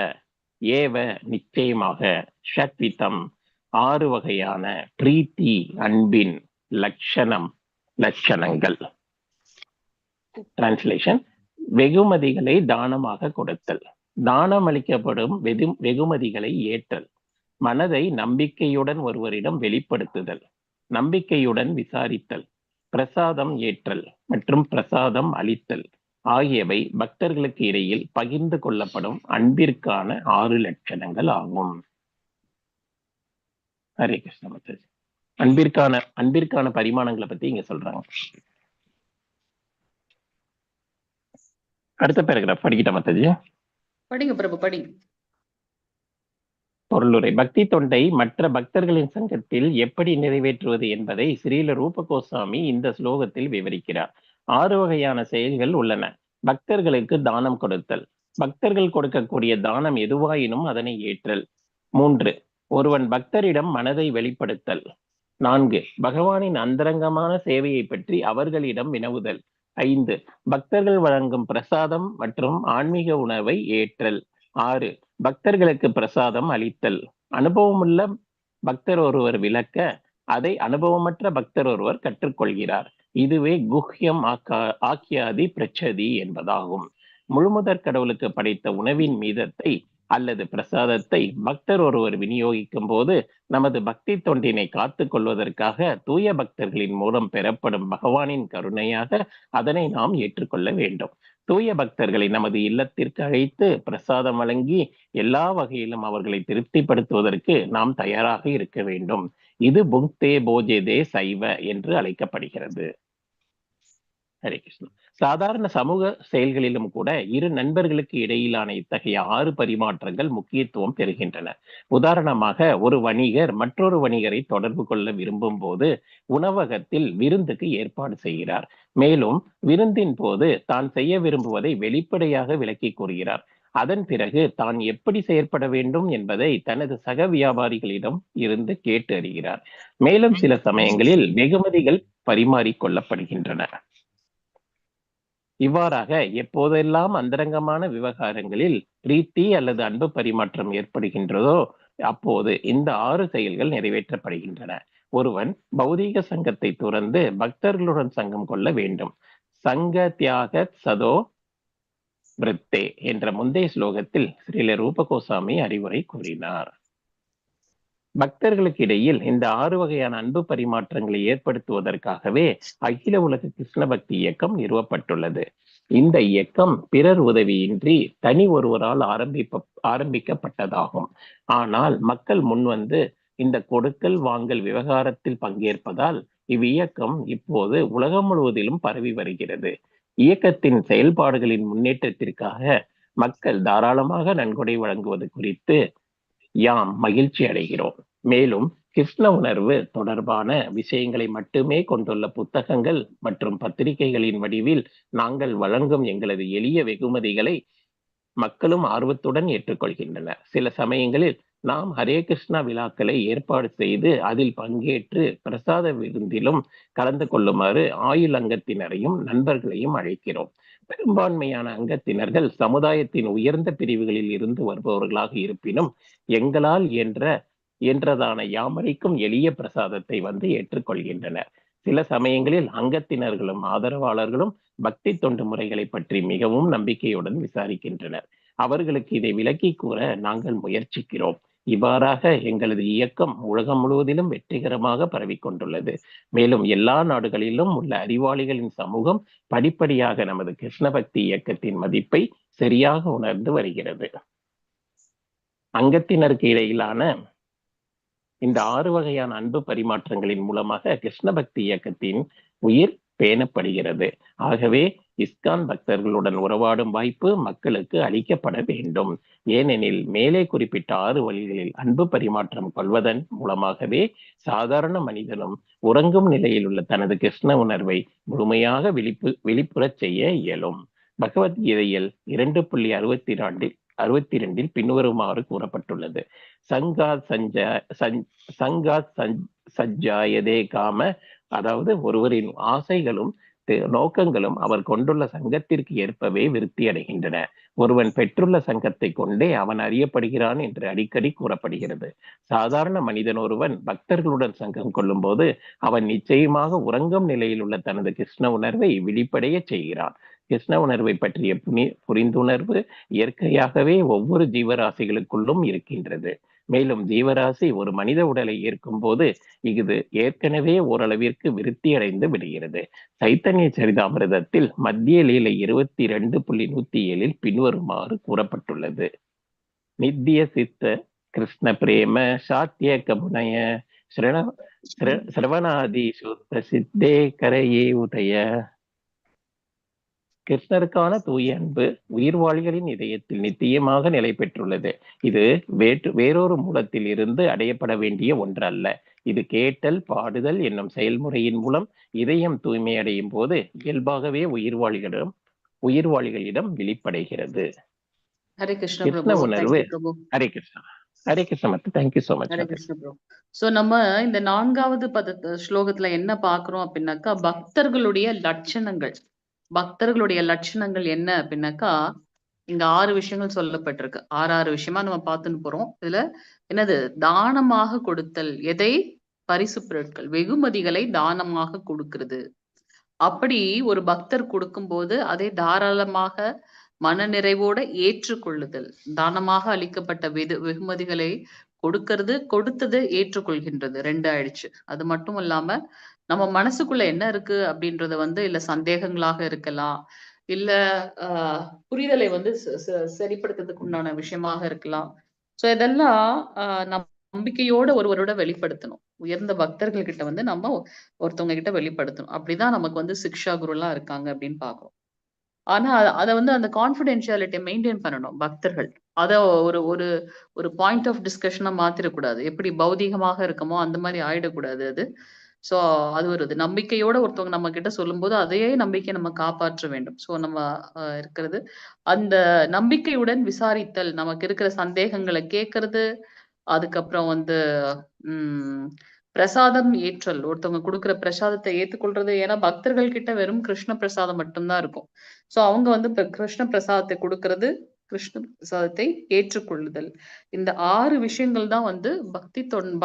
ஏவ நிச்சயமாக, ஷட்விதம் 6 வகையான, பிரீத்தி அன்பின், லட்சணங்கள். டிரான்ஸ்லேஷன்: வெகுமதிகளை தானமாக கொடுத்தல், தானம் அளிக்கப்படும் வெகுமதிகளை ஏற்றல், மனதை நம்பிக்கையுடன் ஒருவரிடம் வெளிப்படுத்துதல், நம்பிக்கையுடன் விசாரித்தல், பிரசாதம் ஏற்றல் மற்றும் பிரசாதம் அளித்தல் ஆகியவை பக்தர்களுக்கு இடையில் பகிர்ந்து கொள்ளப்படும் அன்பிற்கான 6 லட்சணங்கள் ஆகும். ஹரே கிருஷ்ண மாதாஜி. அன்பிற்கான பரிமாணங்களை பத்தி இங்க சொல்றாங்க. அடுத்த பேராகிராஃப் படிக்கிட்ட மாதாஜி. படிங்க பிரபு படிங்க. பொருளுரை. பக்தி தொண்டை மற்ற பக்தர்களின் சங்கத்தில் எப்படி நிறைவேற்றுவது என்பதை ஸ்ரீல ரூப கோஸ்வாமி இந்த ஸ்லோகத்தில் விவரிக்கிறார். 6 வகையான செயல்கள் உள்ளன. பக்தர்களுக்கு தானம் கொடுத்தல், பக்தர்கள் கொடுக்கக்கூடிய தானம் எதுவாயினும் அதனை ஏற்றல். 3, ஒருவன் பக்தரிடம் மனதை வெளிப்படுத்தல். 4, பகவானின் அந்தரங்கமான சேவையை பற்றி அவர்களிடம் வினவுதல். 5, பக்தர்கள் வழங்கும் பிரசாதம் மற்றும் ஆன்மீக உணவை ஏற்றல். 6, பக்தர்களுக்கு பிரசாதம் அளித்தல். அனுபவமுள்ள பக்தர் ஒருவர் விளக்க அதை அனுபவமற்ற பக்தர் ஒருவர் கற்றுக்கொள்கிறார். இதுவே குஹ்யம் ஆக்கியாதி பிரச்சதி என்பதாகும். முழுமுதற் கடவுளுக்கு படைத்த உணவின் மீதத்தை அல்லது பிரசாதத்தை பக்தர் ஒருவர் விநியோகிக்கும் போது நமது பக்தி தொண்டினை காத்து கொள்வதற்காக தூய பக்தர்களின் மூலம் பெறப்படும் பகவானின் கருணையாக அதனை நாம் ஏற்றுக்கொள்ள வேண்டும். தூய பக்தர்களை நமது இல்லத்திற்கு அழைத்து பிரசாதம் வழங்கி எல்லா வகையிலும் அவர்களை திருப்திப்படுத்துவதற்கு நாம் தயாராக இருக்க வேண்டும். இது புக்தே போஜேதே சைவ என்று அழைக்கப்படுகிறது. ஹரே கிருஷ்ணா. சாதாரண சமூக செயல்களிலும் கூட இரு நண்பர்களுக்கு இடையிலான இத்தகைய 6 பரிமாற்றங்கள் முக்கியத்துவம் பெறுகின்றன. உதாரணமாக, ஒரு வணிகர் மற்றொரு வணிகரை தொடர்பு கொள்ள விரும்பும் போது உணவகத்தில் விருந்துக்கு ஏற்பாடு செய்கிறார். மேலும் விருந்தின் போது தான் செய்ய விரும்புவதை வெளிப்படையாக விளக்கி கூறுகிறார். அதன் பிறகு தான் எப்படி செயற்பட வேண்டும் என்பதை தனது சக வியாபாரிகளிடம் இருந்து கேட்டு அறிகிறார். மேலும் சில சமயங்களில் வெகுமதிகள் பரிமாறிக்கொள்ளப்படுகின்றன. இவ்வாறாக எப்போதெல்லாம் அந்தரங்கமான விவகாரங்களில் பிரீத்தி அல்லது அன்பு பரிமாற்றம் ஏற்படுகின்றதோ அப்போது இந்த 6 செயல்கள் நிறைவேற்றப்படுகின்றன. ஒருவன் பௌதீக சங்கத்தை துறந்து பக்தர்களுடன் சங்கம் கொள்ள வேண்டும். சங்க தியாக சதோ விருத்தே என்ற முந்தைய ஸ்லோகத்தில் ஸ்ரீல ரூப கோஸ்வாமி அறிவுரை கூறினார். பக்தர்களுக்கு இடையில் இந்த 6 வகையான அன்பு பரிமாற்றங்களை ஏற்படுத்துவதற்காகவே அகில உலக கிருஷ்ண பக்தி இயக்கம் நிறுவப்பட்டுள்ளது. இந்த இயக்கம் பிறர் உதவியின்றி தனி ஒருவரால் ஆரம்பிக்கப்பட்டதாகும். ஆனால் மக்கள் முன்வந்து இந்த கொடுக்கல் வாங்கல் விவகாரத்தில் பங்கேற்பதால் இவ்வியக்கம் இப்போது உலகம் முழுவதிலும் பரவி வருகிறது. இயக்கத்தின் செயல்பாடுகளின் முன்னேற்றத்திற்காக மக்கள் தாராளமாக நன்கொடை வழங்குவது குறித்து யாம் மகிழ்ச்சி அடைகிறோம். மேலும் கிருஷ்ண உணர்வு தொடர்பான விஷயங்களை மட்டுமே கொண்டுள்ள புத்தகங்கள் மற்றும் பத்திரிகைகளின் வடிவில் நாங்கள் வழங்கும் எங்களது எளிய வெகுமதிகளை மக்களும் ஆர்வத்துடன் ஏற்றுக்கொள்கின்றனர். சில சமயங்களில் நாம் ஹரே கிருஷ்ணா விழாக்களை ஏற்பாடு செய்து அதில் பங்கேற்று பிரசாத விருந்திலும் கலந்து கொள்ளுமாறு ஆயுள் அங்கத்தினரையும் நண்பர்களையும் அழைக்கிறோம். பெரும்பான்மையான அங்கத்தினர்கள் சமுதாயத்தின் உயர்ந்த பிரிவுகளில் இருந்து வருபவர்களாக இருப்பினும் எங்களால் என்றதான யாமரைக்கும் எளிய பிரசாதத்தை வந்து ஏற்றுக்கொள்கின்றனர். சில சமயங்களில் அங்கத்தினர்களும் ஆதரவாளர்களும் பக்தி தொண்டு முறைகளை பற்றி மிகவும் நம்பிக்கையுடன் விசாரிக்கின்றனர். அவர்களுக்கு இதை விளக்கி கூற நாங்கள் முயற்சிக்கிறோம். இவ்வாறாக எங்களது இயக்கம் உலகம் முழுவதிலும் வெற்றிகரமாக பரவிக்கொண்டுள்ளது. மேலும் எல்லா நாடுகளிலும் உள்ள அறிவாளிகளின் சமூகம் படிப்படியாக நமது கிருஷ்ண பக்தி இயக்கத்தின் மதிப்பை சரியாக உணர்ந்து வருகிறது. அங்கத்தினருக்கு இடையிலான இந்த 6 வகையான அன்பு பரிமாற்றங்களின் மூலமாக கிருஷ்ண பக்தி இயக்கத்தின் உயிர் பேணப்படுகிறது. ஆகவே இஸ்கான் பக்தர்களுடன் உறவாடும் வாய்ப்பு மக்களுக்கு அளிக்கப்பட வேண்டும். ஏனெனில் மேலே குறிப்பிட்ட 6 வழிகளில் அன்பு பரிமாற்றம் கொள்வதன் மூலமாகவே சாதாரண மனிதனும் உறங்கும் நிலையில் உள்ள தனது கிருஷ்ண உணர்வை முழுமையாக வெளிப்புறச் செய்ய இயலும். பகவத்கீதையில் 2.62 பின்வருமாறு கூறப்பட்டுள்ளது. சங்காத் சஞ்சாயதே காம, அதாவது ஒருவரின் ஆசைகளும் நோக்கங்களும் அவர் கொண்டுள்ள சங்கத்திற்கு ஏற்பவே விருத்தி அடைகின்றன. ஒருவன் பெற்றுள்ள சங்கத்தை கொண்டே அவன் அறியப்படுகிறான் என்று அடிக்கடி கூறப்படுகிறது. சாதாரண மனிதன் ஒருவன் பக்தர்களுடன் சங்கம் கொள்ளும் போது அவன் நிச்சயமாக உறங்கும் நிலையில் உள்ள தனது கிருஷ்ண உணர்வை வெளிப்படைய செய்கிறான். கிருஷ்ண உணர்வை பற்றிய புரிந்துணர்வு இயற்கையாகவே ஒவ்வொரு ஜீவராசிகளுக்குள்ளும் இருக்கின்றது. மேலும் ஜீவராசி ஒரு மனித உடலை ஏற்கும் போது இது ஏற்கனவே ஓரளவிற்கு விருத்தி அடைந்து விடுகிறது. சைத்தன்ய சரிதாமிரதத்தில் மத்திய லீலை 22.107 பின்வருமாறு கூறப்பட்டுள்ளது. நித்திய சித்த கிருஷ்ண பிரேம சாத்திய கபுனய சிரவணாதி சுத்த சித்தே கரையே உதய. கிருஷ்ணருக்கான தூய அன்பு உயிர்வாழிகளின் இதயத்தில் நித்தியமாக நிலை பெற்றுள்ளது. இது வேறொரு மூலத்தில் இருந்து அடையப்பட வேண்டிய ஒன்றல்ல. இது கேட்டல் பாடுதல் என்னும் செயல்முறையின் மூலம் இதயம் தூய்மை அடையும் போது இயல்பாகவே உயிர்வாழிகளிடம் வெளிப்படைகிறது. ஹரே கிருஷ்ண கிருஷ்ண பிரபு. உணர்வு. Thank you Prabhu. Hare Krishna. Hare Krishna. Thank you so much. Hare Krishna Prabhu. So நம்ம இந்த 4வது ஸ்லோகத்துல என்ன பாக்குறோம் அப்படின்னாக்கா, பக்தர்களுடைய லட்சணங்கள். பக்தர்களுடைய லட்சணங்கள் என்ன அப்படின்னாக்கா, இங்க 6 விஷயங்கள் சொல்லப்பட்டிருக்கு. 6 விஷயமா நம்ம பார்த்துன்னு போறோம். இதுல என்னது? தானமாக கொடுத்தல். எதை? பரிசு பொருட்கள், வெகுமதிகளை தானமாக கொடுக்கிறது. அப்படி ஒரு பக்தர் கொடுக்கும்போது அதை தாராளமாக மனநிறைவோட ஏற்றுக்கொள்ளுதல். தானமாக அளிக்கப்பட்ட வெகுமதிகளை கொடுத்தது ஏற்றுக்கொள்கின்றது. 2 ஆயிடுச்சு. அது மட்டும் இல்லாம நம்ம மனசுக்குள்ள என்ன இருக்கு அப்படின்றத இல்ல சந்தேகங்களாக இருக்கலாம், இல்ல புரிதலை சரிப்படுத்துறதுக்கு உண்டான விஷயமாக இருக்கலாம். சோ இதெல்லாம் நம்பிக்கையோட ஒருவரோட வெளிப்படுத்தணும். உயர்ந்த பக்தர்கள் கிட்ட நம்ம ஒருத்தவங்க கிட்ட வெளிப்படுத்தணும். அப்படிதான் நமக்கு சிக்ஷா குரு எல்லாம் இருக்காங்க அப்படின்னு பாக்குறோம். ஆனா அத அந்த கான்பிடென்ஷியாலிட்டியை மெயின்டைன் பண்ணணும் பக்தர்கள். அத ஒரு ஒரு ஒரு பாயிண்ட் ஆஃப் டிஸ்கஷனா மாத்திரக்கூடாது. எப்படி பௌதீகமாக இருக்குமோ அந்த மாதிரி ஆயிடக்கூடாது அது. சோ அது ஒரு நம்பிக்கையோட ஒருத்தவங்க நம்ம கிட்ட சொல்லும்போது அதையே நம்பிக்கை நம்ம காப்பாற்ற வேண்டும். சோ நம்ம இருக்கிறது அந்த நம்பிக்கையுடன் விசாரித்தல், நமக்கு இருக்கிற சந்தேகங்களை கேட்கறது, அதுக்கப்புறம் பிரசாதம் ஏற்றல், ஒருத்தவங்க கொடுக்குற பிரசாதத்தை ஏற்றுக்கொள்றது. ஏன்னா பக்தர்கள் கிட்ட வெறும் கிருஷ்ண பிரசாதம் மட்டும்தான் இருக்கும். சோ அவங்க கிருஷ்ண பிரசாதத்தை கொடுக்கறது, கிருஷ்ண பிரசாதத்தை ஏற்றுக்கொள்ளுதல். இந்த 6 விஷயங்கள் தான்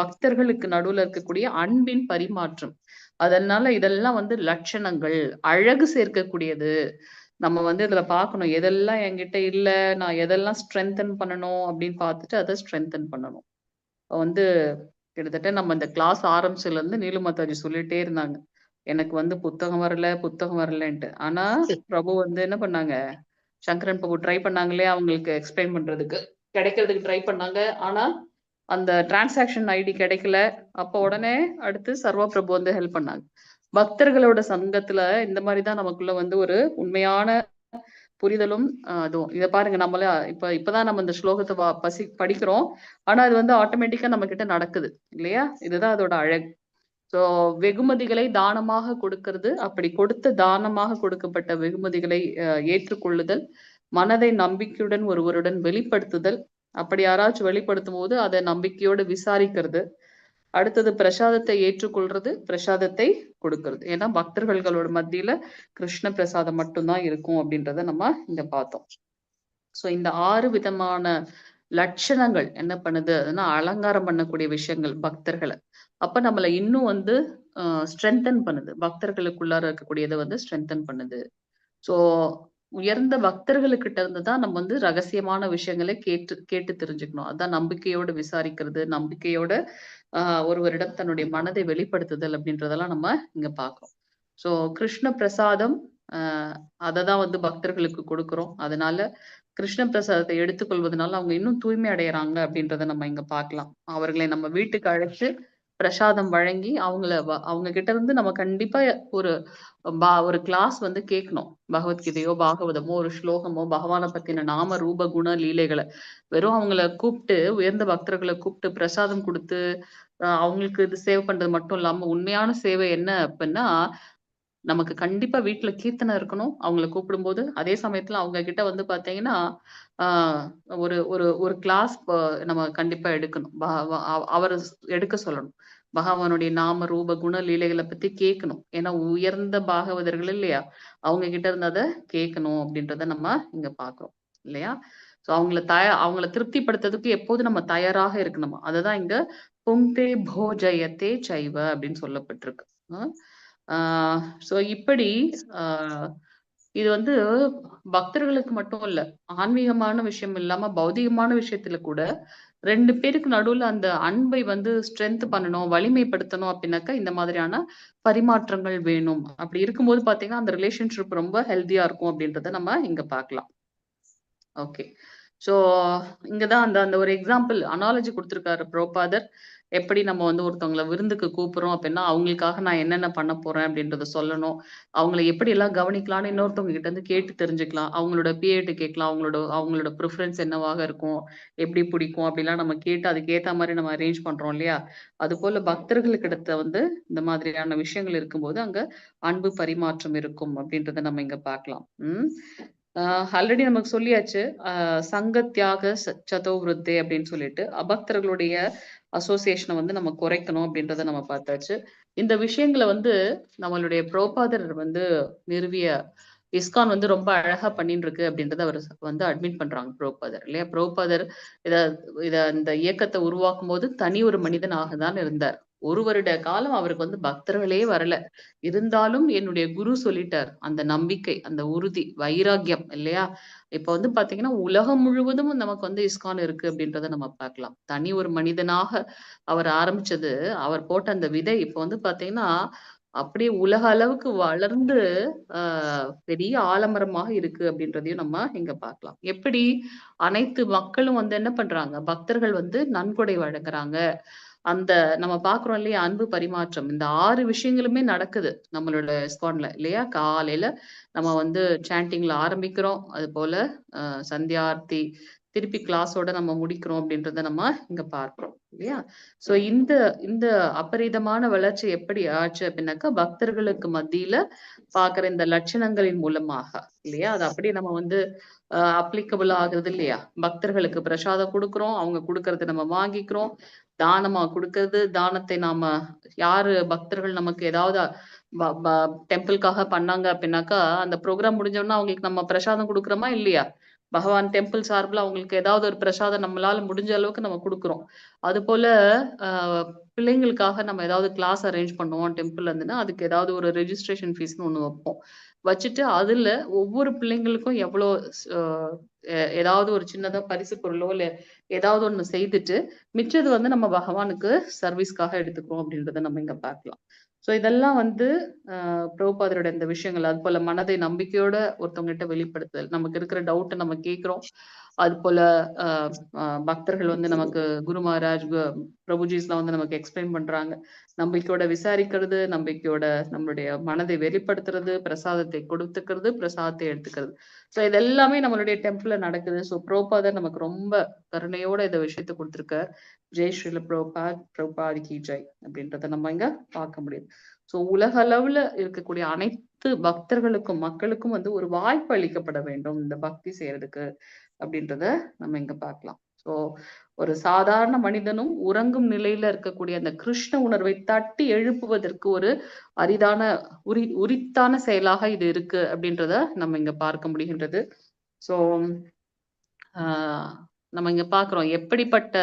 பக்தர்களுக்கு நடுவுல இருக்கக்கூடிய அன்பின் பரிமாற்றம். அதனால இதெல்லாம் லட்சணங்கள், அழகு சேர்க்கக்கூடியது. நம்ம இதுல பார்க்கணும், எதெல்லாம் என்கிட்ட இல்ல, நான் எதெல்லாம் ஸ்ட்ரென்தன் பண்ணணும் அப்படின்னு பார்த்துட்டு அதை ஸ்ட்ரென்தன் பண்ணணும். கிட்டத்தட்ட நம்ம இந்த கிளாஸ் ஆரம்பிச்சதுல இருந்து நீலு மாதாஜி சொல்லிட்டே இருந்தாங்க, எனக்கு புத்தகம் வரலன்ட்டு. ஆனா பிரபு என்ன பண்ணாங்க, சங்கரன் பிரபு ட்ரை பண்ணாங்களே அவங்களுக்கு எக்ஸ்பிளைன் பண்றதுக்கு, கிடைக்கிறதுக்கு ட்ரை பண்ணாங்க. ஆனா அந்த டிரான்சாக்ஷன் ஐடி கிடைக்கல. அப்ப உடனே அடுத்து சர்வா பிரபு ஹெல்ப் பண்ணாங்க. பக்தர்களோட சங்கத்துல இந்த மாதிரிதான் நமக்குள்ள ஒரு உண்மையான புரிதலும் அதுவும். இதை பாருங்க, நம்மள இப்பதான் நம்ம இந்த ஸ்லோகத்தை படிக்கிறோம். ஆனா அது ஆட்டோமேட்டிக்கா நம்ம கிட்ட நடக்குது இல்லையா? இதுதான் அதோட அழகு. சோ வெகுமதிகளை தானமாக கொடுக்கிறது, அப்படி தானமாக கொடுக்கப்பட்ட வெகுமதிகளை ஏற்றுக்கொள்ளுதல், மனதை நம்பிக்கையுடன் ஒருவருடன் வெளிப்படுத்துதல், அப்படி யாராச்சும் வெளிப்படுத்தும் போது அதை நம்பிக்கையோடு விசாரிக்கிறது, அடுத்தது பிரசாதத்தை ஏற்றுக்கொள்றது, பிரசாதத்தை கொடுக்கிறது. ஏன்னா பக்தர்களோட மத்தியில கிருஷ்ண பிரசாதம் மட்டும்தான் இருக்கும் அப்படின்றத நம்ம இங்க பார்த்தோம். சோ இந்த 6 விதமான லட்சணங்கள் என்ன பண்ணுது, அதுனா அலங்காரம் பண்ணக்கூடிய விஷயங்கள் பக்தர்களை. அப்ப நம்மள இன்னும் ஸ்ட்ரென்தன் பண்ணுது. பக்தர்களுக்குள்ளார இருக்கக்கூடியதை ஸ்ட்ரென்தன் பண்ணுது. சோ உயர்ந்த பக்தர்களுக்கிட்ட இருந்துதான் நம்ம ரகசியமான விஷயங்களை கேட்டு தெரிஞ்சுக்கணும். அதான் நம்பிக்கையோடு விசாரிக்கிறது, நம்பிக்கையோட ஒருவரிடம் தன்னுடைய மனதை வெளிப்படுத்துதல் அப்படின்றதெல்லாம் நம்ம இங்க பார்க்கிறோம். சோ கிருஷ்ண பிரசாதம் அததான் பக்தர்களுக்கு கொடுக்கிறோம். அதனால கிருஷ்ண பிரசாதத்தை எடுத்துக்கொள்வதனால அவங்க இன்னும் தூய்மை அடையறாங்க அப்படின்றத நம்ம இங்க பார்க்கலாம். அவர்களை நம்ம வீட்டுக்கு அழைச்சு பிரசாதம் வழங்கி அவங்க கிட்ட இருந்து நம்ம கண்டிப்பா ஒரு கிளாஸ் கேட்கணும். பகவத்கீதையோ பாகவதமோ ஒரு ஸ்லோகமோ பகவானை பத்தின நாம ரூப குண லீலைகளை வெறும் அவங்கள கூப்பிட்டு, உயர்ந்த பக்தர்களை கூப்பிட்டு பிரசாதம் கொடுத்து அவங்களுக்கு இது சேவை பண்றது மட்டும் இல்லாம உண்மையான சேவை என்ன அப்படின்னா, நமக்கு கண்டிப்பா வீட்டுல கீர்த்தனை இருக்கணும் அவங்களை கூப்பிடும்போது. அதே சமயத்துல அவங்க கிட்ட பாத்தீங்கன்னா ஒரு ஒரு ஒரு கிளாஸ் நம்ம கண்டிப்பா எடுக்கணும். அவர் எடுக்க சொல்லணும். பகவானுடைய நாம ரூப குண லீலைகளை பத்தி கேட்கணும். ஏன்னா உயர்ந்த பாகவதர்கள் இல்லையா, அவங்க கிட்ட இருந்து அதை கேட்கணும் அப்படின்றத நம்ம இங்க பாக்குறோம் இல்லையா? சோ அவங்கள திருப்திப்படுத்துறதுக்கு எப்போது நம்ம தயாராக இருக்கணுமா, அதுதான் இங்க புங்கே போஜயத்தே சைவ அப்படின்னு சொல்லப்பட்டிருக்கு. சோ இப்படி இது பக்தர்களுக்கு மட்டும் இல்ல, ஆன்மீகமான விஷயம் இல்லாம பௌதிகமான விஷயத்துல கூட 2 பேருக்கு நடுவுல அந்த அன்பை ஸ்ட்ரென்த் பண்ணணும், வலிமைப்படுத்தணும் அப்படின்னாக்கா இந்த மாதிரியான பரிமாற்றங்கள் வேணும். அப்படி இருக்கும்போது பாத்தீங்கன்னா அந்த ரிலேஷன்ஷிப் ரொம்ப ஹெல்தியா இருக்கும் அப்படின்றத நம்ம இங்க பார்க்கலாம். ஓகே, சோ இங்கதான் அந்த ஒரு எக்ஸாம்பிள் அனாலஜி கொடுத்திருக்காரு பிரபுபாதர். எப்படி நம்ம வந்து ஒருத்தவங்கள விருந்துக்கு கூப்பிடுறோம் அப்படின்னா அவங்களுக்காக நான் என்னென்ன பண்ண போறேன் அப்படின்றத சொல்லணும். அவங்கள எப்படி எல்லாம் கவனிக்கலாம்னு இன்னொருத்தவங்க கிட்ட இருந்து கேட்டு தெரிஞ்சுக்கலாம். அவங்களோட பிஏட்டு கேட்கலாம். அவங்களோட ப்ரிஃபரன்ஸ் என்னவாக இருக்கும், எப்படி பிடிக்கும் அப்படிலாம் நம்ம கேட்டு அதுக்கு ஏத்த மாதிரி நம்ம அரேஞ்ச் பண்றோம் இல்லையா? அது போல பக்தர்களுக்கிட்ட வந்து இந்த மாதிரியான விஷயங்கள் இருக்கும்போது அங்க அன்பு பரிமாற்றம் இருக்கும் அப்படின்றத நம்ம இங்க பார்க்கலாம். ஆல்ரெடி நமக்கு சொல்லியாச்சு. சங்க தியாக சதோவிருத்தே அப்படின்னு சொல்லிட்டு அபக்தர்களுடைய அசோசியேஷனை வந்து நம்ம குறைக்கணும் அப்படின்றத நம்ம பார்த்தாச்சு. இந்த விஷயங்களை வந்து நம்மளுடைய புரோபாதர் வந்து நிறுவிய இஸ்கான் வந்து ரொம்ப அழகா பண்ணிட்டு இருக்கு அப்படின்றத அவர் வந்து அட்மிட் பண்றாங்க புரோபாதர் இல்லையா? புரோபாதர் இத இத இந்த இயக்கத்தை உருவாக்கும் போது தனி ஒரு மனிதனாக தான் இருந்தார். 1 வருட காலம் அவருக்கு வந்து பக்தர்களே வரல. இருந்தாலும் என்னுடைய குரு சொல்லிட்டார். அந்த நம்பிக்கை, அந்த உறுதி, வைராக்கியம் இல்லையா? இப்ப வந்து பாத்தீங்கன்னா உலகம் முழுவதும் நமக்கு வந்து இஸ்கான் இருக்கு அப்படின்றத நம்ம பார்க்கலாம். தனி ஒரு மனிதனாக அவர் ஆரம்பிச்சது, அவர் போட்ட அந்த விதை இப்ப வந்து பாத்தீங்கன்னா அப்படியே உலக அளவுக்கு வளர்ந்து பெரிய ஆலமரமாக இருக்கு அப்படின்றதையும் நம்ம இங்க பார்க்கலாம். எப்படி அனைத்து மக்களும் வந்து என்ன பண்றாங்க, பக்தர்கள் வந்து நன்கொடை வழங்குறாங்க. அந்த நம்ம பாக்குறோம் இல்லையா, அன்பு பரிமாற்றம். இந்த 6 விஷயங்களுமே நடக்குது நம்மளோட இஸ்கான்ல இல்லையா? காலையில நம்ம வந்து சாண்டிங்ல ஆரம்பிக்கிறோம். அது போல சந்தியா ஆர்த்தி திருப்பி கிளாஸோட நம்ம முடிக்கிறோம் அப்படின்றத நம்ம இங்க பார்க்கிறோம் இல்லையா? சோ இந்த இந்த அபரிதமான வளர்ச்சி எப்படி ஆச்சு அப்படின்னாக்கா பக்தர்களுக்கு மத்தியில பாக்குற இந்த லட்சணங்களின் மூலமாக இல்லையா? அது அப்படியே நம்ம வந்து அப்ளிகபிள் ஆகுறது இல்லையா? பக்தர்களுக்கு பிரசாதம் கொடுக்குறோம், அவங்க கொடுக்கறத நம்ம வாங்கிக்கிறோம். தானமா கொடுக்கறது, தானத்தை நாம யாரு பக்தர்கள் நமக்கு ஏதாவது டெம்பிள்காக பண்ணாங்க அப்படின்னாக்கா அந்த ப்ரோக்ராம் முடிஞ்சோம்னா அவங்களுக்கு நம்ம பிரசாதம் கொடுக்குறோமா இல்லையா? பகவான் டெம்பிள் சார்பில் அவங்களுக்கு ஏதாவது ஒரு பிரசாதம் நம்மளால முடிஞ்ச அளவுக்கு நம்ம கொடுக்குறோம். அது போல பிள்ளைங்களுக்காக நம்ம ஏதாவது கிளாஸ் அரேஞ்ச் பண்ணுவோம் டெம்பிள் இருந்துன்னா அதுக்கு ஏதாவது ஒரு ரெஜிஸ்ட்ரேஷன் ஃபீஸ்னு ஒண்ணு வைப்போம். வச்சுட்டு அதுல ஒவ்வொரு பிள்ளைங்களுக்கும் எவ்வளோ ஏதாவது ஒரு சின்னதா பரிசு பொருளோ இல்ல ஏதாவது ஒண்ணு செய்துட்டு மிச்சது வந்து நம்ம பகவானுக்கு சர்வீஸ்க்காக எடுத்துக்கிறோம் அப்படின்றத நம்ம இங்க பார்க்கலாம். சோ இதெல்லாம் வந்து பிரபுபாதரோட இந்த விஷயங்கள். அது போல மனதை நம்பிக்கையோட ஒருத்தவங்க கிட்ட வெளிப்படுத்துதல், நமக்கு இருக்கிற டவுட்டை நம்ம கேட்கிறோம். அது போல பக்தர்கள் வந்து நமக்கு குரு மகாராஜ் பிரபுஜிஸ்லாம் வந்து நமக்கு எக்ஸ்பிளைன் பண்றாங்க. நம்பிக்கையோட விசாரிக்கிறது, நம்பிக்கையோட நம்மளுடைய மனதை வெளிப்படுத்துறது, பிரசாதத்தை கொடுத்துக்கிறது, பிரசாதத்தை எடுத்துக்கிறது. சோ இது எல்லாமே நம்மளுடைய டெம்பிள்ல நடக்குது. சோ பிரபுபாதர் நமக்கு ரொம்ப கருணையோட இந்த விஷயத்த கொடுத்திருக்க. ஜெய் ஸ்ரீல பிரபுபாத், பிரபுபாத் கி ஜெய் அப்படின்றத நம்ம இங்க பார்க்க முடியுது. சோ உலக அளவுல இருக்கக்கூடிய அனைத்து பக்தர்களுக்கும் மக்களுக்கும் வந்து ஒரு வாய்ப்பு அளிக்கப்பட வேண்டும் இந்த பக்தி செய்யறதுக்கு அப்படின்றத நம்ம இங்க பார்க்கலாம். சோ ஒரு சாதாரண மனிதனும் உறங்கும் நிலையில இருக்கக்கூடிய அந்த கிருஷ்ண உணர்வை தட்டி எழுப்புவதற்கு ஒரு அரிதான உரித்தான செயலாக இது இருக்கு அப்படின்றத நம்ம இங்க பார்க்க முடிகின்றது. சோ நம்ம இங்க பாக்குறோம் எப்படிப்பட்ட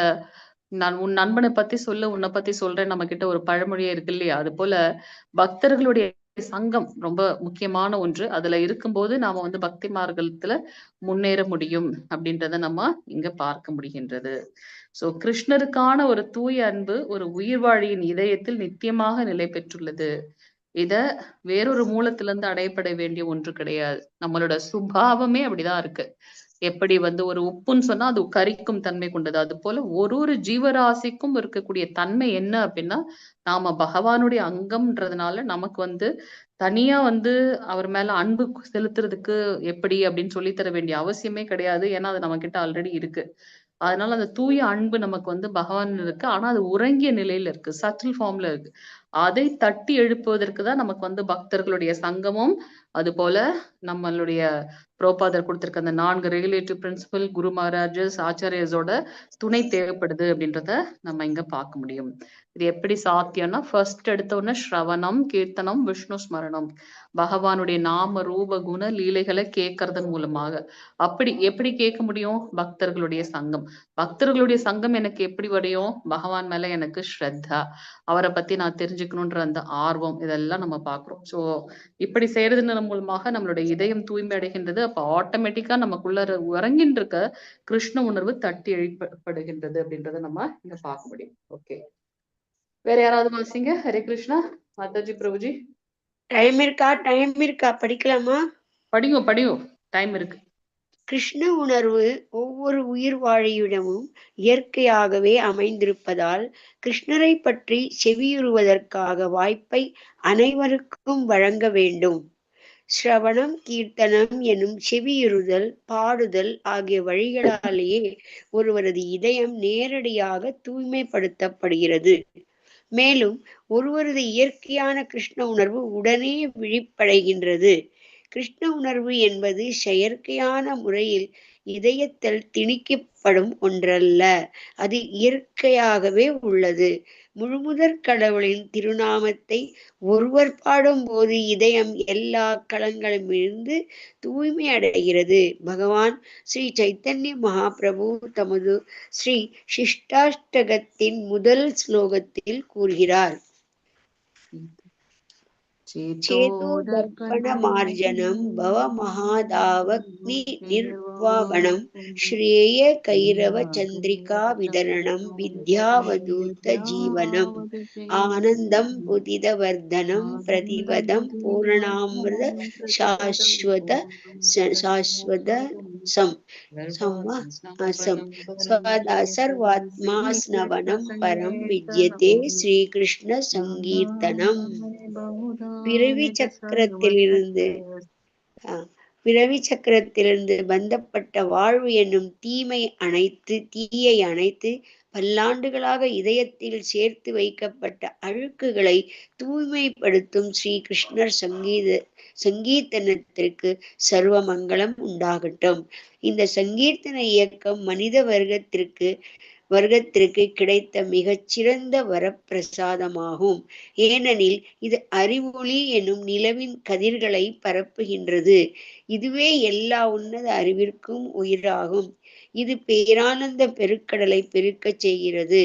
நான் உன் நண்பனை பத்தி சொல்ல உன்னை பத்தி சொல்றேன் நம்ம கிட்ட ஒரு பழமொழியே இருக்கு இல்லையா? அது போல பக்தர்களுடைய சங்கம் ரொம்ப முக்கியமான ஒன்று. அதுல இருக்கும்போது நாம வந்து பக்தி மார்க்கத்துல முன்னேற முடியும் அப்படின்றத நம்ம இங்க பார்க்க முடிகின்றது. சோ கிருஷ்ணருக்கான ஒரு தூய அன்பு ஒரு உயிர்வாழியின் இதயத்தில் நித்தியமாக நிலை பெற்றுள்ளது. இத வேறொரு மூலத்துல இருந்து அடையப்பட வேண்டிய ஒன்று கிடையாது. நம்மளோட சுபாவமே அப்படிதான் இருக்கு. எப்படி வந்து ஒரு உப்புன்னு சொன்னா அது கரிக்கும் தன்மை கொண்டது. அது போல ஒரு ஜீவராசிக்கும் இருக்கக்கூடிய தன்மை என்ன அப்படின்னா நாம பகவானுடைய அங்கம்ன்றதுனால நமக்கு வந்து தனியா வந்து அவர் மேல அன்பு செலுத்துறதுக்கு எப்படி அப்படின்னு சொல்லி தர வேண்டிய அவசியமே கிடையாது. ஏன்னா அது நம்ம கிட்ட ஆல்ரெடி இருக்கு. அதனால அந்த தூய அன்பு நமக்கு வந்து பகவான் இருக்கு. ஆனா அது உறங்கிய நிலையில இருக்கு, சட்டில் ஃபார்ம்ல இருக்கு. அதை தட்டி எழுப்புவதற்கு தான் நமக்கு வந்து பக்தர்களுடைய சங்கமும் அது போல நம்மளுடைய பிரபுபாதர் கொடுத்திருக்க அந்த 4 ரெகுலேட்டிவ் பிரின்சிபல் குரு மகாராஜஸ் ஆச்சாரியஸோட துணை தேவைப்படுது அப்படின்றத நம்ம இங்க பார்க்க முடியும். இது எப்படி சாத்தியம்னா ஃபர்ஸ்ட் எடுத்த உடனே ஸ்ரவணம், கீர்த்தனம், விஷ்ணு ஸ்மரணம், பகவானுடைய நாம ரூப குண லீலைகளை கேட்கறதன் மூலமாக. அப்படி எப்படி கேட்க முடியும்? பக்தர்களுடைய சங்கம். பக்தர்களுடைய சங்கம் எனக்கு எப்படி வரையும்? பகவான் மேல எனக்கு ஸ்ரத்தா, அவரை பத்தி நான் தெரிஞ்சுக்கணும்ன்ற அந்த ஆர்வம், இதெல்லாம் நம்ம பாக்குறோம். சோ இப்படி செய்யறதுன்னு மூலமாக நம்மளுடைய இதயம் தூய்மை அடைகின்றது. அப்ப ஆட்டோமேட்டிக்கா நமக்குள்ள உறங்கின்ற இருக்க கிருஷ்ண உணர்வு தட்டி எழுப்பப்படுகின்றது அப்படின்றத நம்ம இங்க பார்க்க முடியும். ஓகே, வேற யாராவது வாசிங்க. ஹரே கிருஷ்ணா. மாதாஜி பிரபுஜி. டைம் இருக்கா படிக்கலாமா? படிங்க டைம் இருக்கு. கிருஷ்ண உணர்வு ஒவ்வொரு உயிர் வாழியிடமும் இயற்கையாகவே அமைந்திருப்பதால் கிருஷ்ணரை பற்றி செவியுறுவதற்காக வாய்ப்பை அனைவருக்கும் வழங்க வேண்டும். ஸ்ரவணம், கீர்த்தனம் எனும் செவியுறுதல், பாடுதல் ஆகிய வழிகளாலேயே ஒருவரது இதயம் நேரடியாக தூய்மைப்படுத்தப்படுகிறது. மேலும் ஒருவரது இயற்கையான கிருஷ்ண உணர்வு உடனே விழிப்படைகின்றது. கிருஷ்ண உணர்வு என்பது செயற்கையான முறையில் இதயத்தில் திணிக்கப்படும் ஒன்றல்ல, அது இயற்கையாகவே உள்ளது. முழுமுதற் கடவுளின் திருநாமத்தை ஒருவர் பாடும்போது இதயம் எல்லா களங்களிலிருந்து தூய்மை அடைகிறது. பகவான் ஸ்ரீ சைத்தன்ய மகாபிரபு தமது ஸ்ரீ சிஷ்டாஷ்டகத்தின் முதல் ஸ்லோகத்தில் கூறுகிறார், சேதோ தர்ப்பண மார்ஜனம் பவ மகாதாவக்னி நிர்வாவணம் ஸ்ரேய கைரவ சந்திரிகா விதரணம் வித்யாவதூத ஜீவனம் ஆனந்தம் புதித வர்தனம் பிரதிபதம் பூரணாமிருத சாஸ்வத சம் சர்வாத்மா ஸ்னவனம் பரம் வித்யதே ஸ்ரீகிருஷ்ண சங்கீர்த்தனம். பிறவி சக்கரத்திலிருந்து பந்தப்பட்ட வாழ்வு என்னும் தீயை அணைத்து பல்லாண்டுகளாக இதயத்தில் சேர்த்து வைக்கப்பட்ட அழுக்குகளை தூய்மைப்படுத்தும் ஸ்ரீ கிருஷ்ணர் சங்கீர்த்தனத்திற்கு சர்வ மங்களம் உண்டாகட்டும். இந்த சங்கீர்த்தன இயக்கம் மனித வர்க்கத்திற்கு கிடைத்த மிகச்சிறந்த வரப்பிரசாதமாகும். ஏனெனில் இது அறிவொளி எனும் நிலவின் கதிர்களை பரப்புகின்றது. இதுவே எல்லா உன்னத அறிவிற்கும் உயிராகும். இது பேரானந்த பெருக்கடலை பெருக்கச் செய்கிறது.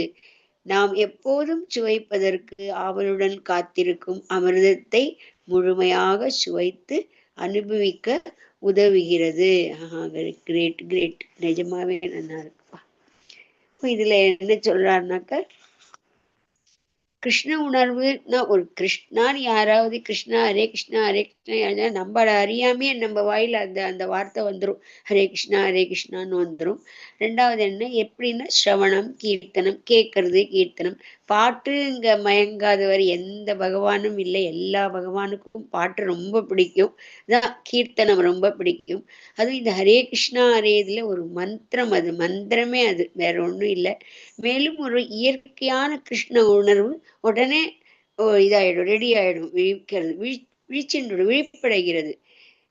நாம் எப்போதும் சுவைப்பதற்கு ஆவலுடன் காத்திருக்கும் அமிர்தத்தை முழுமையாக சுவைத்து அனுபவிக்க உதவுகிறது. கிரேட் கிரேட், நிஜமாவே நல்லா இருக்குப்பா. இதுல என்ன சொல்றாருனாக்க, கிருஷ்ண உணர்வுனா ஒரு கிருஷ்ணான்னு யாராவது கிருஷ்ணா ஹரே கிருஷ்ணா நம்ம அறியாமையே நம்ம வாயில அந்த வார்த்தை வந்துடும், ஹரே கிருஷ்ணான்னு வந்துடும். ரெண்டாவது என்ன, எப்படின்னா ஸ்ரவணம் கீர்த்தனம், கேட்கறது கீர்த்தனம். பாட்டு இங்க மயங்காதவர் எந்த பகவானும் இல்லை. எல்லா பகவானுக்கும் பாட்டு ரொம்ப பிடிக்கும், கீர்த்தனம் ரொம்ப பிடிக்கும். அதுவும் இந்த ஹரே கிருஷ்ணா இதுல ஒரு மந்திரம், அது மந்திரமே, அது வேற ஒன்றும் இல்லை. மேலும் ஒரு இயற்கையான கிருஷ்ண உணர்வு உடனே இதாயிடும், ரெடி ஆயிடும், விழிப்படைகிறது.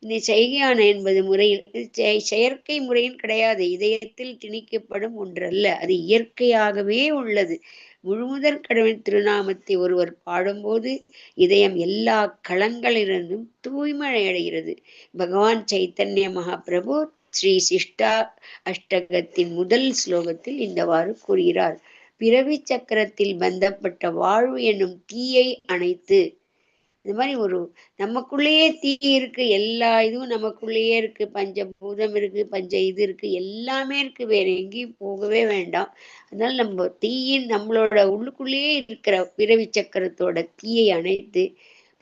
இந்த செய்கையான என்பது முறையில் செயற்கை முறையில் கிடையாது, இதயத்தில் திணிக்கப்படும் ஒன்றல்ல, அது இயற்கையாகவே உள்ளது. முழுமுதற் கடவுளின் திருநாமத்தை ஒருவர் பாடும்போது இதயம் எல்லா களங்களிலிருந்தும் தூய்மை அடைகிறது. பகவான் சைத்தன்ய மகாபிரபு ஸ்ரீ சிஷ்டா அஷ்டகத்தின் முதல் ஸ்லோகத்தில் இந்தவாறு கூறுகிறார், பிறவி சக்கரத்தில் பந்தப்பட்ட வாழ்வு என்னும் தீயை அணைத்து. இந்த மாதிரி ஒரு நமக்குள்ளேயே தீ இருக்கு, எல்லா இதுவும் நமக்குள்ளேயே இருக்கு, பஞ்சபூதம் இருக்கு, இது இருக்கு, எல்லாமே இருக்கு, வேற எங்கேயும் போகவே வேண்டாம். அதனால நம்ம நம்மளோட உள்ளுக்குள்ளேயே இருக்கிற பிறவி சக்கரத்தோட தீயை அணைத்து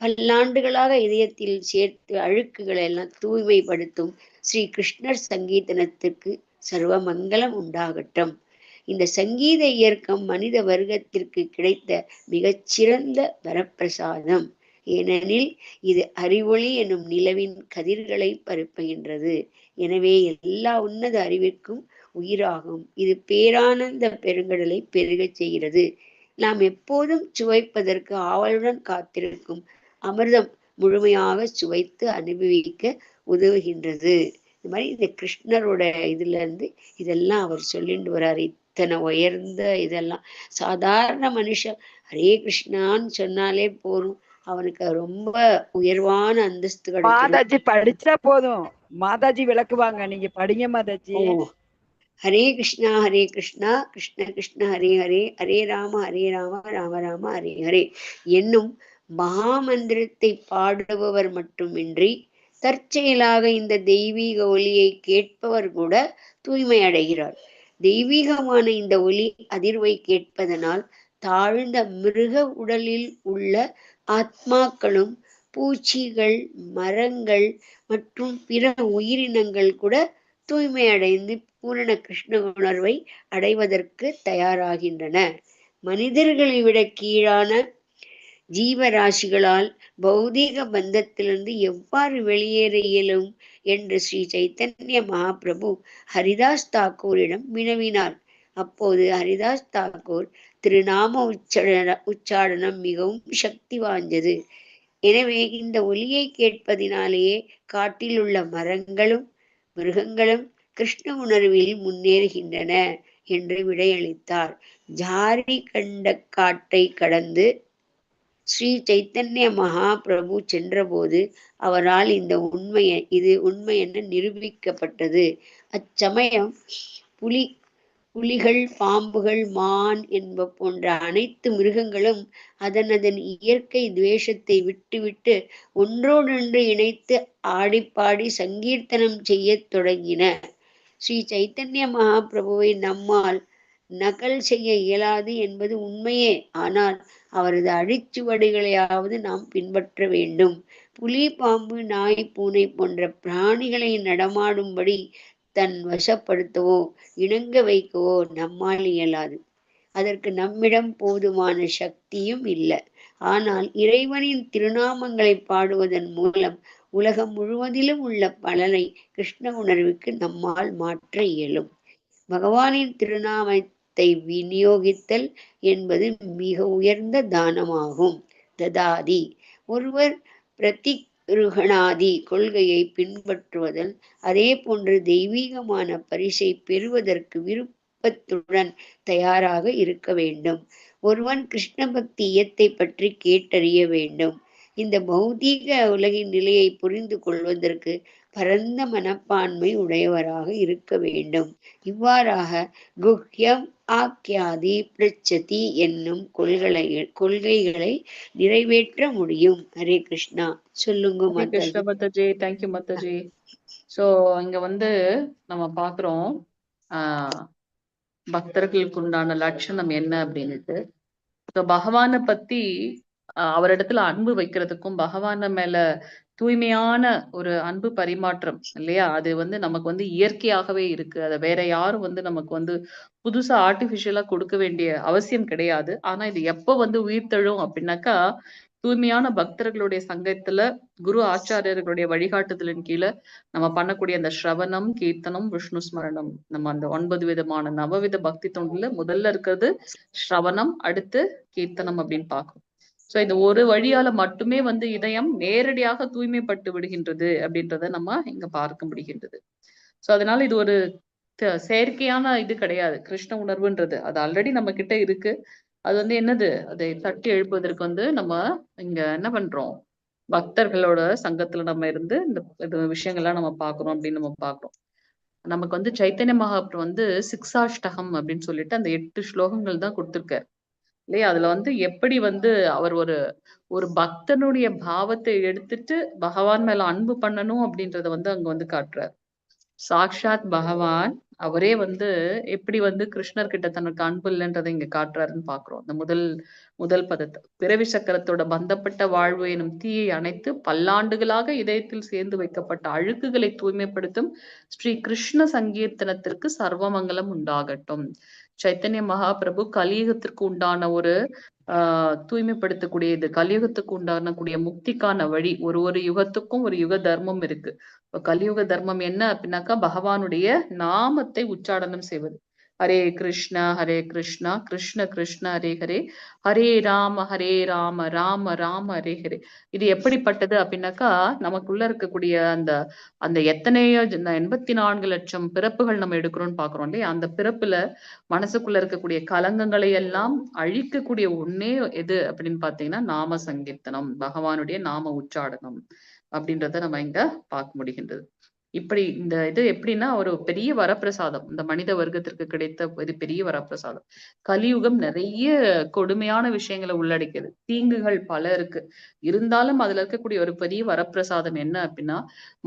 பல்லாண்டுகளாக இதயத்தில் சேர்த்து அழுக்குகளை எல்லாம் தூய்மைப்படுத்தும் ஸ்ரீ கிருஷ்ணர் சங்கீர்த்தனத்திற்கு சர்வ மங்களம் உண்டாகட்டும். இந்த சங்கீத இயக்கம் மனித வர்க்கத்திற்கு கிடைத்த மிகச்சிறந்த வரப்பிரசாதம். ஏனெனில் இது அறிவொளி என்னும் நிலவின் கதிர்களை பரப்புகின்றது. எனவே எல்லா உன்னத அறிவிற்கும் உயிராகும். இது பேரானந்த பெருங்கடலை பெருகச் செய்கிறது. நாம் எப்போதும் சுவைப்பதற்கு ஆவலுடன் காத்திருக்கும் அமிர்தம் முழுமையாக சுவைத்து அனுபவிக்க உதவுகின்றது. இந்த மாதிரி இந்த கிருஷ்ணரோட இதுல இருந்து இதெல்லாம் அவர் சொல்லிட்டு வர்றாரு. இத்தனை உயர்ந்த இதெல்லாம் சாதாரண மனுஷன் ஹரே கிருஷ்ணான்னு சொன்னாலே போரும், அவனுக்கு ரொம்ப உயர்வான அந்தஸ்து கிடைக்கும். மாதாஜி படிச்சா போதும், மாதாஜி விளக்குவாங்க, நீங்க படிங்க மாதாஜி. ஹரே கிருஷ்ணா கிருஷ்ண கிருஷ்ண ஹரே ஹரே, ஹரே ராம ராம ராம ஹரே ஹரே என்னும் மகாமந்திரத்தை பாடுபவர் மட்டுமின்றி தற்செயலாக இந்த தெய்வீக ஒலியை கேட்பவர் கூட தூய்மை அடைகிறார். தெய்வீகமான இந்த ஒலி அதிர்வை கேட்பதனால் தாழ்ந்த மிருக உடலில் உள்ள ஆத்மாக்களும் பூச்சிகள், மரங்கள் மற்றும் பிற உயிரினங்கள் கூட தூய்மை அடைந்து பூரண கிருஷ்ண உணர்வை அடைவதற்கு தயாராகின்றன. மனிதர்களை விட கீழான ஜீவராசிகளால் பௌதீக பந்தத்திலிருந்து எவ்வாறு வெளியேற இயலும் என்று ஸ்ரீ சைத்தன்ய மகாபிரபு ஹரிதாஸ் தாக்கூரிடம் வினவினார். அப்போது ஹரிதாஸ் தாக்கூர் திருநாம உச்சாரணம் மிகவும் சக்தி வாய்ந்தது. எனவே இந்த ஒலியை கேட்பதினாலேயே காட்டில் உள்ள மரங்களும் மிருகங்களும் கிருஷ்ண உணர்வில் முன்னேறுகின்றன என்று விடையளித்தார். ஜாரி கண்ட காட்டை கடந்து ஸ்ரீ சைத்தன்ய மகாபிரபு சென்றபோது அவரால் இது உண்மை என நிரூபிக்கப்பட்டது. அச்சமயம் புலிகள், பாம்புகள், மான் என்ப போன்ற அனைத்து மிருகங்களும் அதன் இயற்கை துவேஷத்தை விட்டுவிட்டு ஒன்றோடொன்று இணைத்து ஆடிப்பாடி சங்கீர்த்தனம் செய்ய தொடங்கின. ஸ்ரீ சைத்தன்ய மகாபிரபுவை நம்மால் நகல் செய்ய இயலாது என்பது உண்மையே. ஆனால் அவரது அடிச்சுவடுகளையாவது நாம் பின்பற்ற வேண்டும். புலி, பாம்பு, நாய், பூனை போன்ற பிராணிகளை நடமாடும்படி தன் வசப்படுத்தவோ இணங்க வைக்கவோ நம்மால் இயலாது. அதற்கு நம்மிடம் போதுமான சக்தியும் இல்லை. ஆனால் இறைவனின் திருநாமங்களை பாடுவதன் மூலம் உலகம் முழுவதிலும் உள்ள பலனை கிருஷ்ண உணர்வுக்கு நம்மால் மாற்ற இயலும். பகவானின் திருநாமத்தை விநியோகித்தல் என்பது மிக உயர்ந்த தானமாகும். ததாதி ஒருவர் பிரதிருகணாதி கொள்கையை பின்பற்றுவதன் அதே போன்று தெய்வீகமான பரிசை பெறுவதற்கு விருப்பத்துடன் தயாராக இருக்க வேண்டும். ஒருவன் கிருஷ்ண பக்தி இயத்தை பற்றி கேட்டறிய வேண்டும். இந்த பௌதீக உலகின் நிலையை புரிந்து கொள்வதற்கு பரந்த மனப்பான்மை உடையவராக இருக்க வேண்டும். இவ்வாறாக குஹ்யம் ஆக்யாதி பிரச்சதி என்னும் கொள்கைகளை நிறைவேற்ற முடியும். ஹரே கிருஷ்ணா. சொல்லுங்க கிருஷ்ண மாதாஜி. தேங்க்யூ மாதாஜி. சோ இங்க வந்து நம்ம பாக்குறோம் பக்தர்களுக்கு உண்டான லட்சணம் என்ன அப்படின்னுட்டு. பகவானை பத்தி அவரிடத்துல அன்பு வைக்கிறதுக்கும் பகவான மேல தூய்மையான ஒரு அன்பு பரிமாற்றம் இல்லையா, அது வந்து நமக்கு வந்து இயற்கையாகவே இருக்கு. அதை வேற யாரும் வந்து நமக்கு வந்து புதுசா ஆர்டிபிஷியலா கொடுக்க வேண்டிய அவசியம் கிடையாது. ஆனா இது எப்ப வந்து உயிர்த்தெழும் அப்படின்னாக்கா, தூய்மையான பக்தர்களுடைய சங்கத்துல குரு ஆச்சாரியர்களுடைய வழிகாட்டுதலின் கீழே நம்ம பண்ணக்கூடிய அந்த ஸ்ரவணம், கீர்த்தனம், விஷ்ணு ஸ்மரணம், நம்ம அந்த 9 விதமான நவவித பக்தி தொண்டுல முதல்ல இருக்கிறது ஸ்ரவணம், அடுத்து கீர்த்தனம் அப்படின்னு பார்க்கணும். சோ இந்த ஒரு வழியால மட்டுமே வந்து இதயம் நேரடியாக தூய்மைப்பட்டு விடுகின்றது அப்படின்றத நம்ம இங்க பார்க்க முடிகின்றது. சோ அதனால இது ஒரு செயற்கையான இது கிடையாது. கிருஷ்ண உணர்வுன்றது அது ஆல்ரெடி நம்ம கிட்ட இருக்கு. அது வந்து என்னது, அதை தட்டி எழுப்புவதற்கு வந்து நம்ம இங்க என்ன பண்றோம், பக்தர்களோட சங்கத்துல நம்ம இருந்து இந்த விஷயங்கள்லாம் நம்ம பாக்குறோம் அப்படின்னு நம்ம பாக்குறோம். நமக்கு வந்து சைத்தன்ய மகாபிரபு வந்து சிக்ஷாஷ்டகம் அப்படின்னு சொல்லிட்டு அந்த 8 ஸ்லோகங்கள் தான் கொடுத்திருக்காரு இல்லையா. அதுல வந்து எப்படி வந்து அவர் ஒரு பக்தனுடைய பாவத்தை எடுத்துட்டு பகவான் மேல அன்பு பண்ணணும் அப்படின்றத வந்து அங்க வந்து காட்டுறாரு. சாக்ஷாத் பகவான் அவரே வந்து எப்படி வந்து கிருஷ்ணர் கிட்ட தனக்கு அன்பு இல்லைன்றதை இங்க காட்டுறாருன்னு பாக்குறோம். அந்த முதல் பதத்தை, பிறவி சக்கரத்தோட பந்தப்பட்ட வாழ்வு எனும் தீயை அணைத்து பல்லாண்டுகளாக இதயத்தில் சேர்ந்து வைக்கப்பட்ட அழுக்குகளை தூய்மைப்படுத்தும் ஸ்ரீ கிருஷ்ண சங்கீர்த்தனத்திற்கு சர்வமங்கலம் உண்டாகட்டும். சைத்தன்ய மகாபிரபு கலியுகத்திற்கு உண்டான ஒரு தூய்மைப்படுத்தக்கூடிய இது, கலியுகத்துக்கு உண்டான கூடிய முக்திக்கான வழி. ஒரு யுகத்துக்கும் ஒரு யுக தர்மம் இருக்கு. இப்ப கலியுக தர்மம் என்ன அப்படின்னாக்கா, பகவானுடைய நாமத்தை உச்சாடனம் செய்வது. ஹரே கிருஷ்ணா கிருஷ்ண கிருஷ்ண ஹரே ஹரே, ஹரே ராம ராம ராம ஹரே ஹரே. இது எப்படிப்பட்டது அப்படின்னாக்கா, நமக்குள்ள இருக்கக்கூடிய அந்த எத்தனையோ 84 லட்சம் பிறப்புகள் நம்ம எடுக்கிறோம்னு பாக்குறோம் இல்லையா. அந்த பிறப்புல மனசுக்குள்ள இருக்கக்கூடிய கலங்கங்களை எல்லாம் அழிக்கக்கூடிய ஒன்னே எது அப்படின்னு பாத்தீங்கன்னா நாம சங்கீர்த்தனம், பகவானுடைய நாம உச்சாடனம் அப்படின்றத நம்ம இங்க பார்க்க முடிகின்றது. இப்படி இந்த இது எப்படின்னா ஒரு பெரிய வரப்பிரசாதம், இந்த மனித வர்க்கத்திற்கு கிடைத்த ஒரு பெரிய வரப்பிரசாதம். கலியுகம் நிறைய கொடுமையான விஷயங்களை உள்ளடக்கியது, தீங்குகள் பல இருக்கு. இருந்தாலும் அதுல இருக்கக்கூடிய ஒரு பெரிய வரப்பிரசாதம் என்ன அப்படின்னா,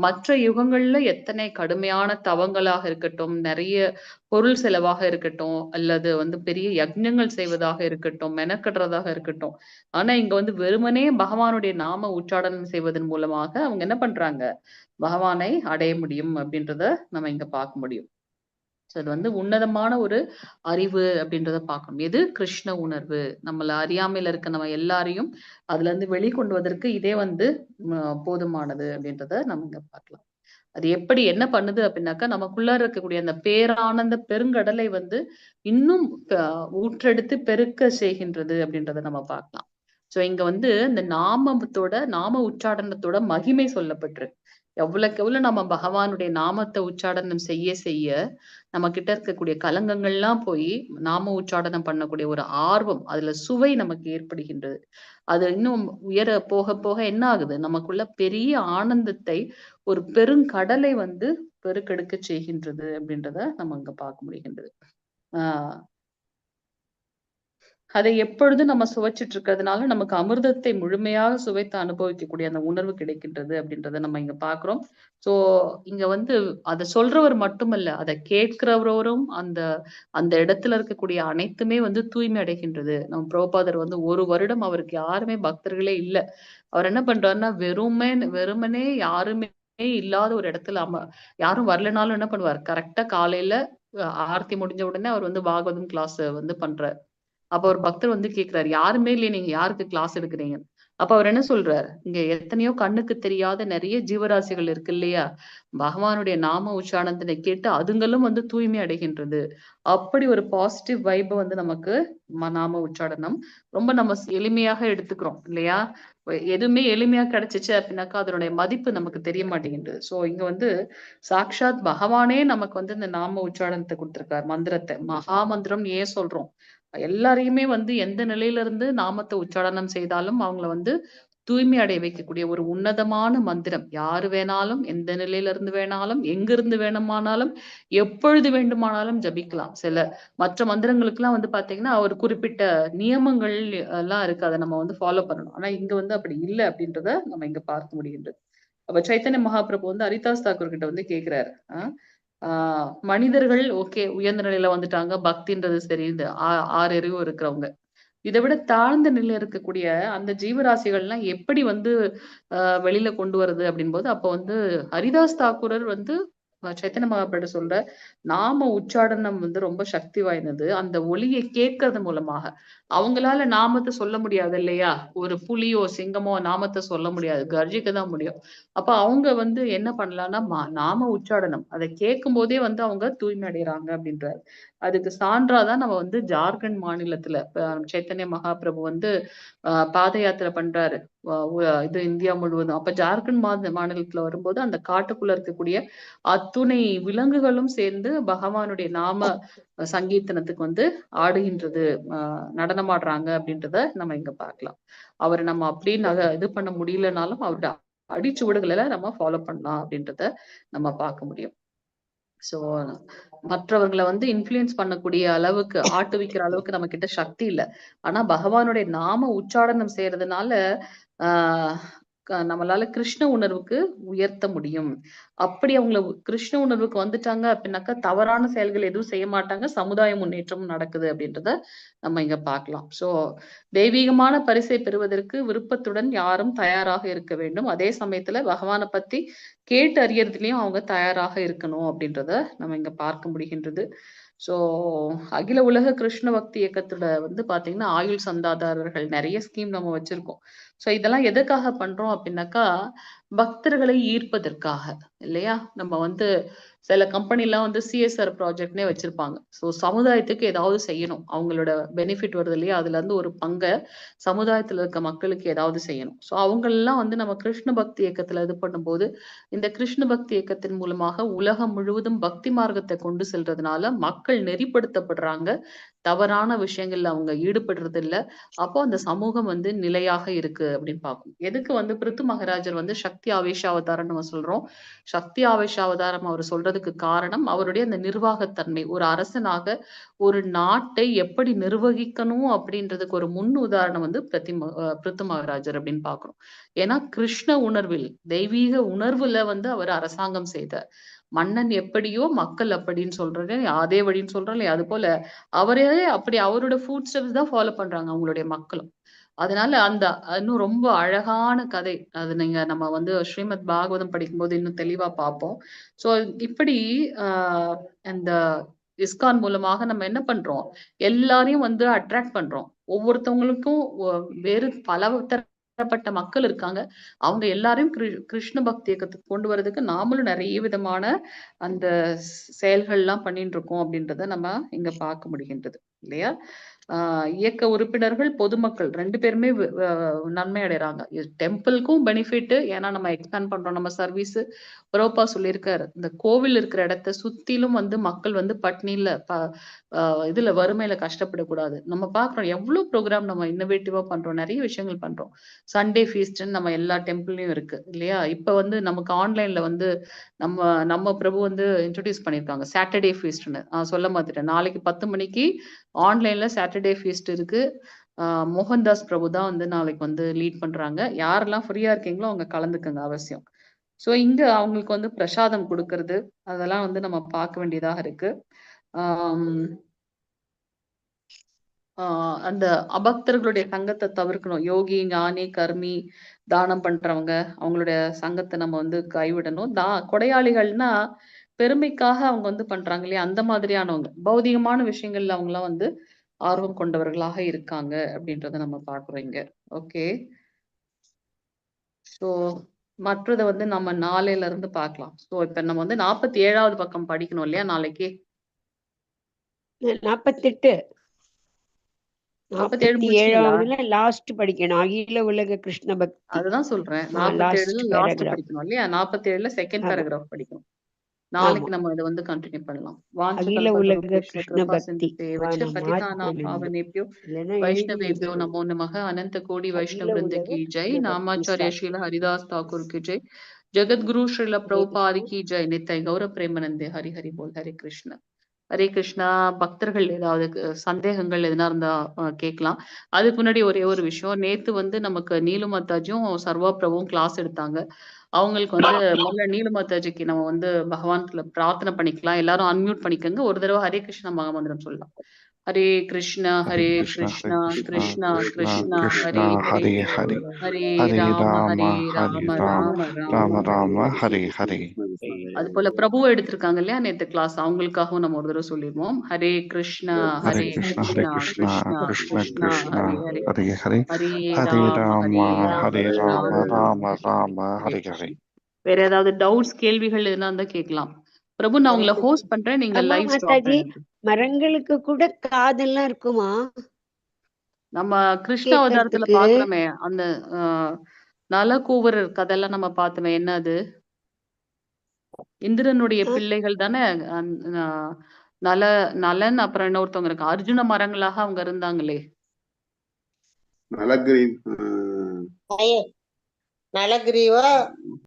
மற்ற யுகங்கள்ல எத்தனை கடுமையான தவங்களாக இருக்கட்டும், நிறைய பொருள் செலவாக இருக்கட்டும், அல்லது வந்து பெரிய யக்ஞங்கள் செய்வதாக இருக்கட்டும், மெனக்கடுறதாக இருக்கட்டும். ஆனா இங்க வந்து வெறுமனே பகவானுடைய நாம உச்சாடனம் செய்வதன் மூலமாக அவங்க என்ன பண்றாங்க? பகவானை அடைய முடியும் அப்படின்றத நம்ம இங்க பார்க்க முடியும். ஸோ அது வந்து உன்னதமான ஒரு அறிவு அப்படின்றத பார்க்கணும். எது? கிருஷ்ண உணர்வு. நம்மள அறியாமையில இருக்க நம்ம எல்லாரையும் அதுல இருந்து வெளிக்கொண்டு வருவதற்கு இதே வந்து போதுமானது அப்படின்றத நம்ம இங்க பார்க்கலாம். அது எப்படி என்ன பண்ணுது அப்படின்னாக்கா, நமக்குள்ள இருக்கக்கூடிய அந்த பேரானந்த பெருங்கடலை வந்து இன்னும் ஊற்றெடுத்து பெருக்க செய்கின்றது அப்படின்றத நம்ம பார்க்கலாம். சோ இங்க வந்து இந்த நாம உச்சாடனத்தோட மகிமை சொல்லப்பட்டிருக்கு. எவ்வளவுக்கு எவ்வளவு நம்ம பகவானுடைய நாமத்தை உச்சாடனம் செய்ய செய்ய நம்ம கிட்ட இருக்கக்கூடிய கலங்கங்கள்லாம் போய் நாம உச்சாடனம் பண்ணக்கூடிய ஒரு ஆர்வம், அதுல சுவை நமக்கு ஏற்படுகின்றது. அது இன்னும் உயர போக போக என்ன ஆகுது? நமக்குள்ள பெரிய ஆனந்தத்தை ஒரு பெருங்கடலை வந்து பெருக்கெடுக்க செய்கின்றது அப்படின்றத நம்ம அங்க பார்க்க முடிகின்றது. ஆஹ் அதை எப்பொழுதும் நம்ம சுவைச்சிட்டு இருக்கிறதுனால நமக்கு அமிர்தத்தை முழுமையாக சுவைத்து அனுபவிக்கக்கூடிய அந்த உணர்வு கிடைக்கின்றது அப்படின்றத நம்ம இங்க பாக்குறோம். சோ இங்க வந்து அதை சொல்றவர் மட்டுமல்ல, அதை கேட்கிறவரோரும் அந்த அந்த இடத்துல இருக்கக்கூடிய அனைத்துமே வந்து தூய்மை அடைகின்றது. நம்ம பிரபுபாதர் வந்து 1 வருடம் அவருக்கு யாருமே பக்தர்களே இல்ல. அவர் என்ன பண்றாருன்னா வெறுமனே யாருமே இல்லாத ஒரு இடத்துல யாரும் வரலனாலும் என்ன பண்ணுவார்? கரெக்டா காலையில ஆரத்தி முடிஞ்ச உடனே அவர் வந்து பாகவதம் கிளாஸ் வந்து பண்றாரு. அப்ப ஒரு பக்தர் வந்து கேக்குறாரு, யாருமே இல்லையே, நீங்க யாருக்கு கிளாஸ் எடுக்கிறீங்க? அப்ப அவர் என்ன சொல்றாரு? இங்க எத்தனையோ கண்ணுக்கு தெரியாத நிறைய ஜீவராசிகள் இருக்கு இல்லையா? பகவானுடைய நாம உச்சாரணத்தினை கேட்டு அதுங்களும் வந்து தூய்மை அடைகின்றது. அப்படி ஒரு பாசிட்டிவ் வைப் வந்து நமக்கு நாம உச்சாடனம் ரொம்ப நம்ம எளிமையாக எடுத்துக்கிறோம் இல்லையா? எதுவுமே எளிமையா கிடைச்சிச்சு அப்படின்னாக்கா அதனுடைய மதிப்பு நமக்கு தெரிய மாட்டேங்குது. சோ இங்க வந்து சாக்ஷாத் பகவானே நமக்கு வந்து இந்த நாம உச்சாரணத்தை கொடுத்திருக்காரு, மந்திரத்தை. மகா மந்திரம் ஏன் சொல்றோம்? எல்லாரையுமே வந்து எந்த நிலையில இருந்து நாமத்தை உச்சாரணம் செய்தாலும் அவங்கள வந்து தூய்மை அடைய வைக்கக்கூடிய ஒரு உன்னதமான மந்திரம். யாரு வேணாலும், எந்த நிலையில இருந்து வேணாலும், எங்கிருந்து வேணுமானாலும், எப்பொழுது வேண்டுமானாலும் ஜபிக்கலாம். சில மற்ற மந்திரங்களுக்கு எல்லாம் வந்து பாத்தீங்கன்னா ஒரு குறிப்பிட்ட நியமங்கள் எல்லாம் இருக்கு, அதை நம்ம வந்து ஃபாலோ பண்ணணும். ஆனா இங்க வந்து அப்படி இல்லை அப்படின்றத நம்ம இங்க பார்க்க முடிகின்றது. அப்ப சைத்தன்ய மகாபிரபு வந்து ஹரிதாஸ் தாக்கூர் கிட்ட வந்து கேக்குறாரு, மனிதர்கள் ஓகே உயர்ந்த நிலையில வந்துட்டாங்க, பக்தின்றது சரி, இந்த 6 அறிவு இருக்கிறவங்க, இதை விட தாழ்ந்த நிலையில இருக்கக்கூடிய அந்த ஜீவராசிகள்லாம் எப்படி வந்து வெளியில கொண்டு வருது அப்படின் போது, அப்ப வந்து ஹரிதாஸ் தாக்கூரர் வந்து சைத்தன்ய மகாபிரபு சொல்ற நாம உச்சாடனம் வந்து ரொம்ப சக்தி வாய்ந்தது. அந்த ஒலியை கேட்கறது மூலமாக அவங்களால நாமத்தை சொல்ல முடியாது இல்லையா? ஒரு புலியோ சிங்கமோ நாமத்தை சொல்ல முடியாது, கர்ஜிக்க தான் முடியும். அப்ப அவங்க வந்து என்ன பண்ணலாம்னா நாம உச்சாடனம் அதை கேட்கும் போதே வந்து அவங்க தூய்மை அடைகிறாங்க அப்படின்றாரு. அதுக்கு சான்றாதான் நம்ம வந்து ஜார்க்கண்ட் மாநிலத்துல சைத்தன்ய மகாபிரபு வந்து பாத யாத்திரை பண்றாரு இது இந்தியா முழுவதும். அப்ப ஜார்க்கண்ட் மாநிலத்துல வரும்போது அந்த காட்டுக்குள்ள இருக்கக்கூடிய அத்துணை விலங்குகளும் சேர்ந்து பகவானுடைய நாம சங்கீர்த்தனத்துக்கு வந்து ஆடுகின்றது, நடனமாடுறாங்க அப்படின்றத நம்ம இங்க பார்க்கலாம். அவரை நம்ம அப்படின்னு இது பண்ண முடியலனாலும் அவருடைய அடிச்சுவடுகளை நம்ம ஃபாலோ பண்ணலாம் அப்படின்றத நம்ம பார்க்க முடியும். சோ மற்றவர்களை வந்து இன்ஃப்ளூயன்ஸ் பண்ணக்கூடிய அளவுக்கு, ஆட்டுவிக்கிற அளவுக்கு நம்ம கிட்ட சக்தி இல்லை. ஆனா பகவானுடைய நாம உச்சாடனம் செய்யறதுனால ஆஹ் நம்மளால கிருஷ்ண உணர்வுக்கு உயர்த்த முடியும். அப்படி அவங்கள கிருஷ்ண உணர்வுக்கு வந்துட்டாங்க அப்படின்னாக்கா தவறான செயல்கள் எதுவும் செய்ய மாட்டாங்க, சமுதாய முன்னேற்றமும் நடக்குது அப்படின்றத நம்ம இங்க பார்க்கலாம். சோ தெய்வீகமான பரிசை பெறுவதற்கு விருப்பத்துடன் யாரும் தயாராக இருக்க வேண்டும். அதே சமயத்துல பகவானை பத்தி கேட்டு அறியறதுலயும் அவங்க தயாராக இருக்கணும் அப்படின்றத நம்ம இங்க பார்க்க முடிகின்றது. சோ அகில உலக கிருஷ்ண பக்தி இயக்கத்துல வந்து பாத்தீங்கன்னா ஆயுள் சந்தாதாரர்கள் நிறைய ஸ்கீம் நம்ம வச்சிருக்கோம். சோ இதெல்லாம் எதுக்காக பண்றோம் அப்படின்னாக்கா பக்தர்களை ஈர்ப்பதற்காக இல்லையா? நம்ம வந்து சில கம்பெனி எல்லாம் வந்து சிஎஸ்ஆர் ப்ராஜெக்ட்னே வச்சிருப்பாங்க. சோ சமுதாயத்துக்கு ஏதாவது செய்யணும், அவங்களோட பெனிஃபிட் வருது இல்லையா, அதுல இருந்து ஒரு பங்கை சமுதாயத்துல இருக்க மக்களுக்கு ஏதாவது செய்யணும். சோ அவங்க எல்லாம் வந்து நம்ம கிருஷ்ண பக்தி இயக்கத்துல இது பண்ணும்போது இந்த கிருஷ்ண பக்தி இயக்கத்தின் மூலமாக உலகம் முழுவதும் பக்தி மார்க்கத்தை கொண்டு செல்றதுனால மக்கள் நெறிப்படுத்தப்படுறாங்க, தவறான விஷயங்கள்ல அவங்க ஈடுபடுறது இல்ல. அப்போ அந்த சமூகம் வந்து நிலையாக இருக்கு அப்படின்னு பார்க்கும். எதுக்கு வந்து பிருத்து மகாராஜர் வந்து சக்தி ஆவேஷ அவதாரம் நம்ம சொல்றோம்? சக்தி ஆவேஷ அவதாரம் அவர் சொல்றதுக்கு காரணம் அவருடைய அந்த நிர்வாகத்தன்மை. ஒரு அரசனாக ஒரு நாட்டை எப்படி நிர்வகிக்கணும் அப்படின்றதுக்கு ஒரு முன் உதாரணம் வந்து பிருத்து மகாராஜர் அப்படின்னு பாக்குறோம். ஏன்னா கிருஷ்ண உணர்வில், தெய்வீக உணர்வுல வந்து அவர் அரசாங்கம் செய்தார். மன்னன் எப்படியோ மக்கள் அப்படின்னு சொல்றது அதே வழின்னு சொல்றோம் இல்லையா, அது போல அவரே அப்படி அவரோட ஃபுட் ஸ்டெப்ஸ் தான் ஃபாலோ பண்றாங்க அவங்களுடைய மக்களும். அதனால அந்த இன்னும் ரொம்ப அழகான கதை. அது நம்ம வந்து ஸ்ரீமத் பாகவதம் படிக்கும்போது இன்னும் தெளிவா பார்ப்போம். சோ இப்படி ஆஹ் அந்த இஸ்கான் மூலமாக நம்ம என்ன பண்றோம், எல்லாரையும் வந்து அட்ராக்ட் பண்றோம். ஒவ்வொருத்தவங்களுக்கும் வேறு பல தரப்பட்ட மக்கள் இருக்காங்க. அவங்க எல்லாரையும் கிருஷ்ண பக்தி இயக்கத்துக்கு கொண்டு வர்றதுக்கு நாமளும் நிறைய விதமான அந்த செயல்கள்லாம் பண்ணிட்டு இருக்கோம் அப்படின்றத நம்ம இங்க பார்க்க முடிகின்றது இல்லையா. இயக்க உறுப்பினர்கள், பொதுமக்கள் 2 பேருமே நன்மை அடைறாங்க. டெம்பிளுக்கும் பெனிஃபிட், ஏன்னா நம்ம எக்ஸ்பேண்ட் பண்றோம் நம்ம சர்வீஸ். பிரபுபா சொல்லியிருக்காரு, இந்த கோவில் இருக்கிற இடத்த சுத்திலும் வந்து மக்கள் வந்து பட்னியில இதுல வறுமையில கஷ்டப்படக்கூடாது. நம்ம பாக்குறோம் எவ்வளவு ப்ரோக்ராம் நம்ம இன்னோவேட்டிவா பண்றோம், நிறைய விஷயங்கள் பண்றோம். சண்டே ஃபீஸ்ட் நம்ம எல்லா டெம்பிள்லயும் இருக்கு இல்லையா. இப்ப வந்து நமக்கு ஆன்லைன்ல வந்து நம்ம நம்ம பிரபு வந்து இன்ட்ரோடியூஸ் பண்ணிருக்காங்க சாட்டர்டே ஃபீஸ்ட்னு. சொல்ல மாட்டேன், நாளைக்கு 10 மணிக்கு ஆன்லைன்ல சாட்டர்டே ஃபீஸ்ட் இருக்கு. மோகன்தாஸ் பிரபு தான் வந்து நாளைக்கு வந்து லீட் பண்றாங்க. யாரெல்லாம் ஃப்ரீயா இருக்கீங்களோ அவங்க கலந்துக்கங்க அவசியம். சோ இங்க அவங்களுக்கு வந்து பிரசாதம் கொடுக்கறது அதெல்லாம் வந்து நம்ம பார்க்க வேண்டியதாக இருக்கு. அந்த அபக்தர்களுடைய சங்கத்தை தவிர்க்கணும். யோகி, ஞானி, கர்மி, தானம் பண்றவங்க அவங்களுடைய சங்கத்தை நம்ம வந்து கைவிடணும். கொடையாளிகள்னா பெருமைக்காக அவங்க வந்து பண்றாங்க இல்லையா, அந்த மாதிரியானவங்க. பௌதிகமான விஷயங்கள்ல அவங்க எல்லாம் வந்து ஆர்வம் கொண்டவர்களாக இருக்காங்க அப்படின்றத நம்ம பாக்குறோம் இங்க. ஓகே, சோ மற்றதை வந்து நம்ம நாளையில இருந்து பார்க்கலாம். சோ இப்ப நம்ம வந்து 47வது பக்கம் படிக்கணும் இல்லையா நாளைக்கு. 48 47 முடிச்சிட்டீங்களா? 47வதுல லாஸ்ட் படிக்கணும். அகில உலக கிருஷ்ண பக்தி. அதுதான் சொல்றேன், லாஸ்ட் 47 லாஸ்ட் பேராகிராஃப். படிக்கணும் இல்லையா. 47ல செகண்ட் ஆமா பேராகிராஃப் படிக்கணும். ஆமா. நாளைக்கு நம்ம இதை வந்து கண்டினியூ பண்ணலாம். அகில உலக கிருஷ்ண கிருபா பக்தி. சிந்து வா, வச்ச நான் பதிதானா மாத்திக்கணும். பாவனேபியோ இல்லைன்னா எழுதி வைஷ்ணவேபியோ வைக்கணும். நமோ நமக அனந்த கோடி அகில வைஷ்ணவ விருந்த உலக की जय. கிருஷ்ண பக்தி नामाचार्य சார். श्रील हरिदास ठाकुर की जय. जगत गुरु श्रील ஹரே प्रभुपाद கிருஷ்ணா. की जय. नित्य गौर प्रेमानंदे हरि हरि बोल. हरे कृष्ण ஹரே கிருஷ்ணா. பக்தர்கள் ஏதாவது சந்தேகங்கள் எதுனா இருந்தா கேட்கலாம். அதுக்கு முன்னாடி ஒரே ஒரு விஷயம், நேத்து வந்து நமக்கு நீலு மாதாஜியும் சர்வா பிரபுவும் கிளாஸ் எடுத்தாங்க. அவங்களுக்கு வந்து முதல்ல நீலு மாதாஜிக்கு நம்ம வந்து பகவான்ல பிரார்த்தனை பண்ணிக்கலாம். எல்லாரும் அன்மியூட் பண்ணிக்கோங்க. ஒரு தடவை ஹரே கிருஷ்ணா மகாமந்திரம் சொல்லலாம். Hare Krishna Hare Hare Krishna, Hare Krishna Krishna, Krishna Krishna Hare Krishna, Hare Hare Hare, Hare Hare Rama Rama, Rama Hare Rama, Rama Rama Rama, Hare Hare. அது போல பிரபுவை எடுத்திருக்காங்க இல்லையா நேத்து கிளாஸ், அவங்களுக்காகவும் நம்ம ஒரு தடவை சொல்லிடுவோம். Hare Krishna Hare Krishna, Hare Krishna Krishna, Krishna Krishna Krishna, Hare Hare Hare Hare, Hare Hare Rama Rama, Hare Rama Rama, Rama Rama Rama, Hare Hare Hare. வேற ஏதாவது டவுட்ஸ் கேள்விகள் எதுனா இருந்தா கேட்கலாம். பிரபு நான் ஹரே உங்களை கிருஷ்ணா. ஹோஸ்ட் பண்றேன், நீங்க அம்மா லைவ் ஸ்டாப் மாதாஜி, பண்ணிடுங்க. மரங்களுக்கு கூட காதெல்லாம் இருக்குமா நம்ம கிருஷ்ண அவதாரத்துல கேட்கறதுக்கு? பாக்குறோமே அந்த நலக்கூவரர் கதையெல்லாம் நம்ம பார்த்தோமே, என்ன அது? இந்திரனுடைய ஆ, பிள்ளைகள் தானே. நல நலன் அப்புறம் இன்னொருத்தவங்க இருக்கு, அர்ஜுன மரங்களாக அவங்க இருந்தாங்களே. நலகிரி நலகிரீவா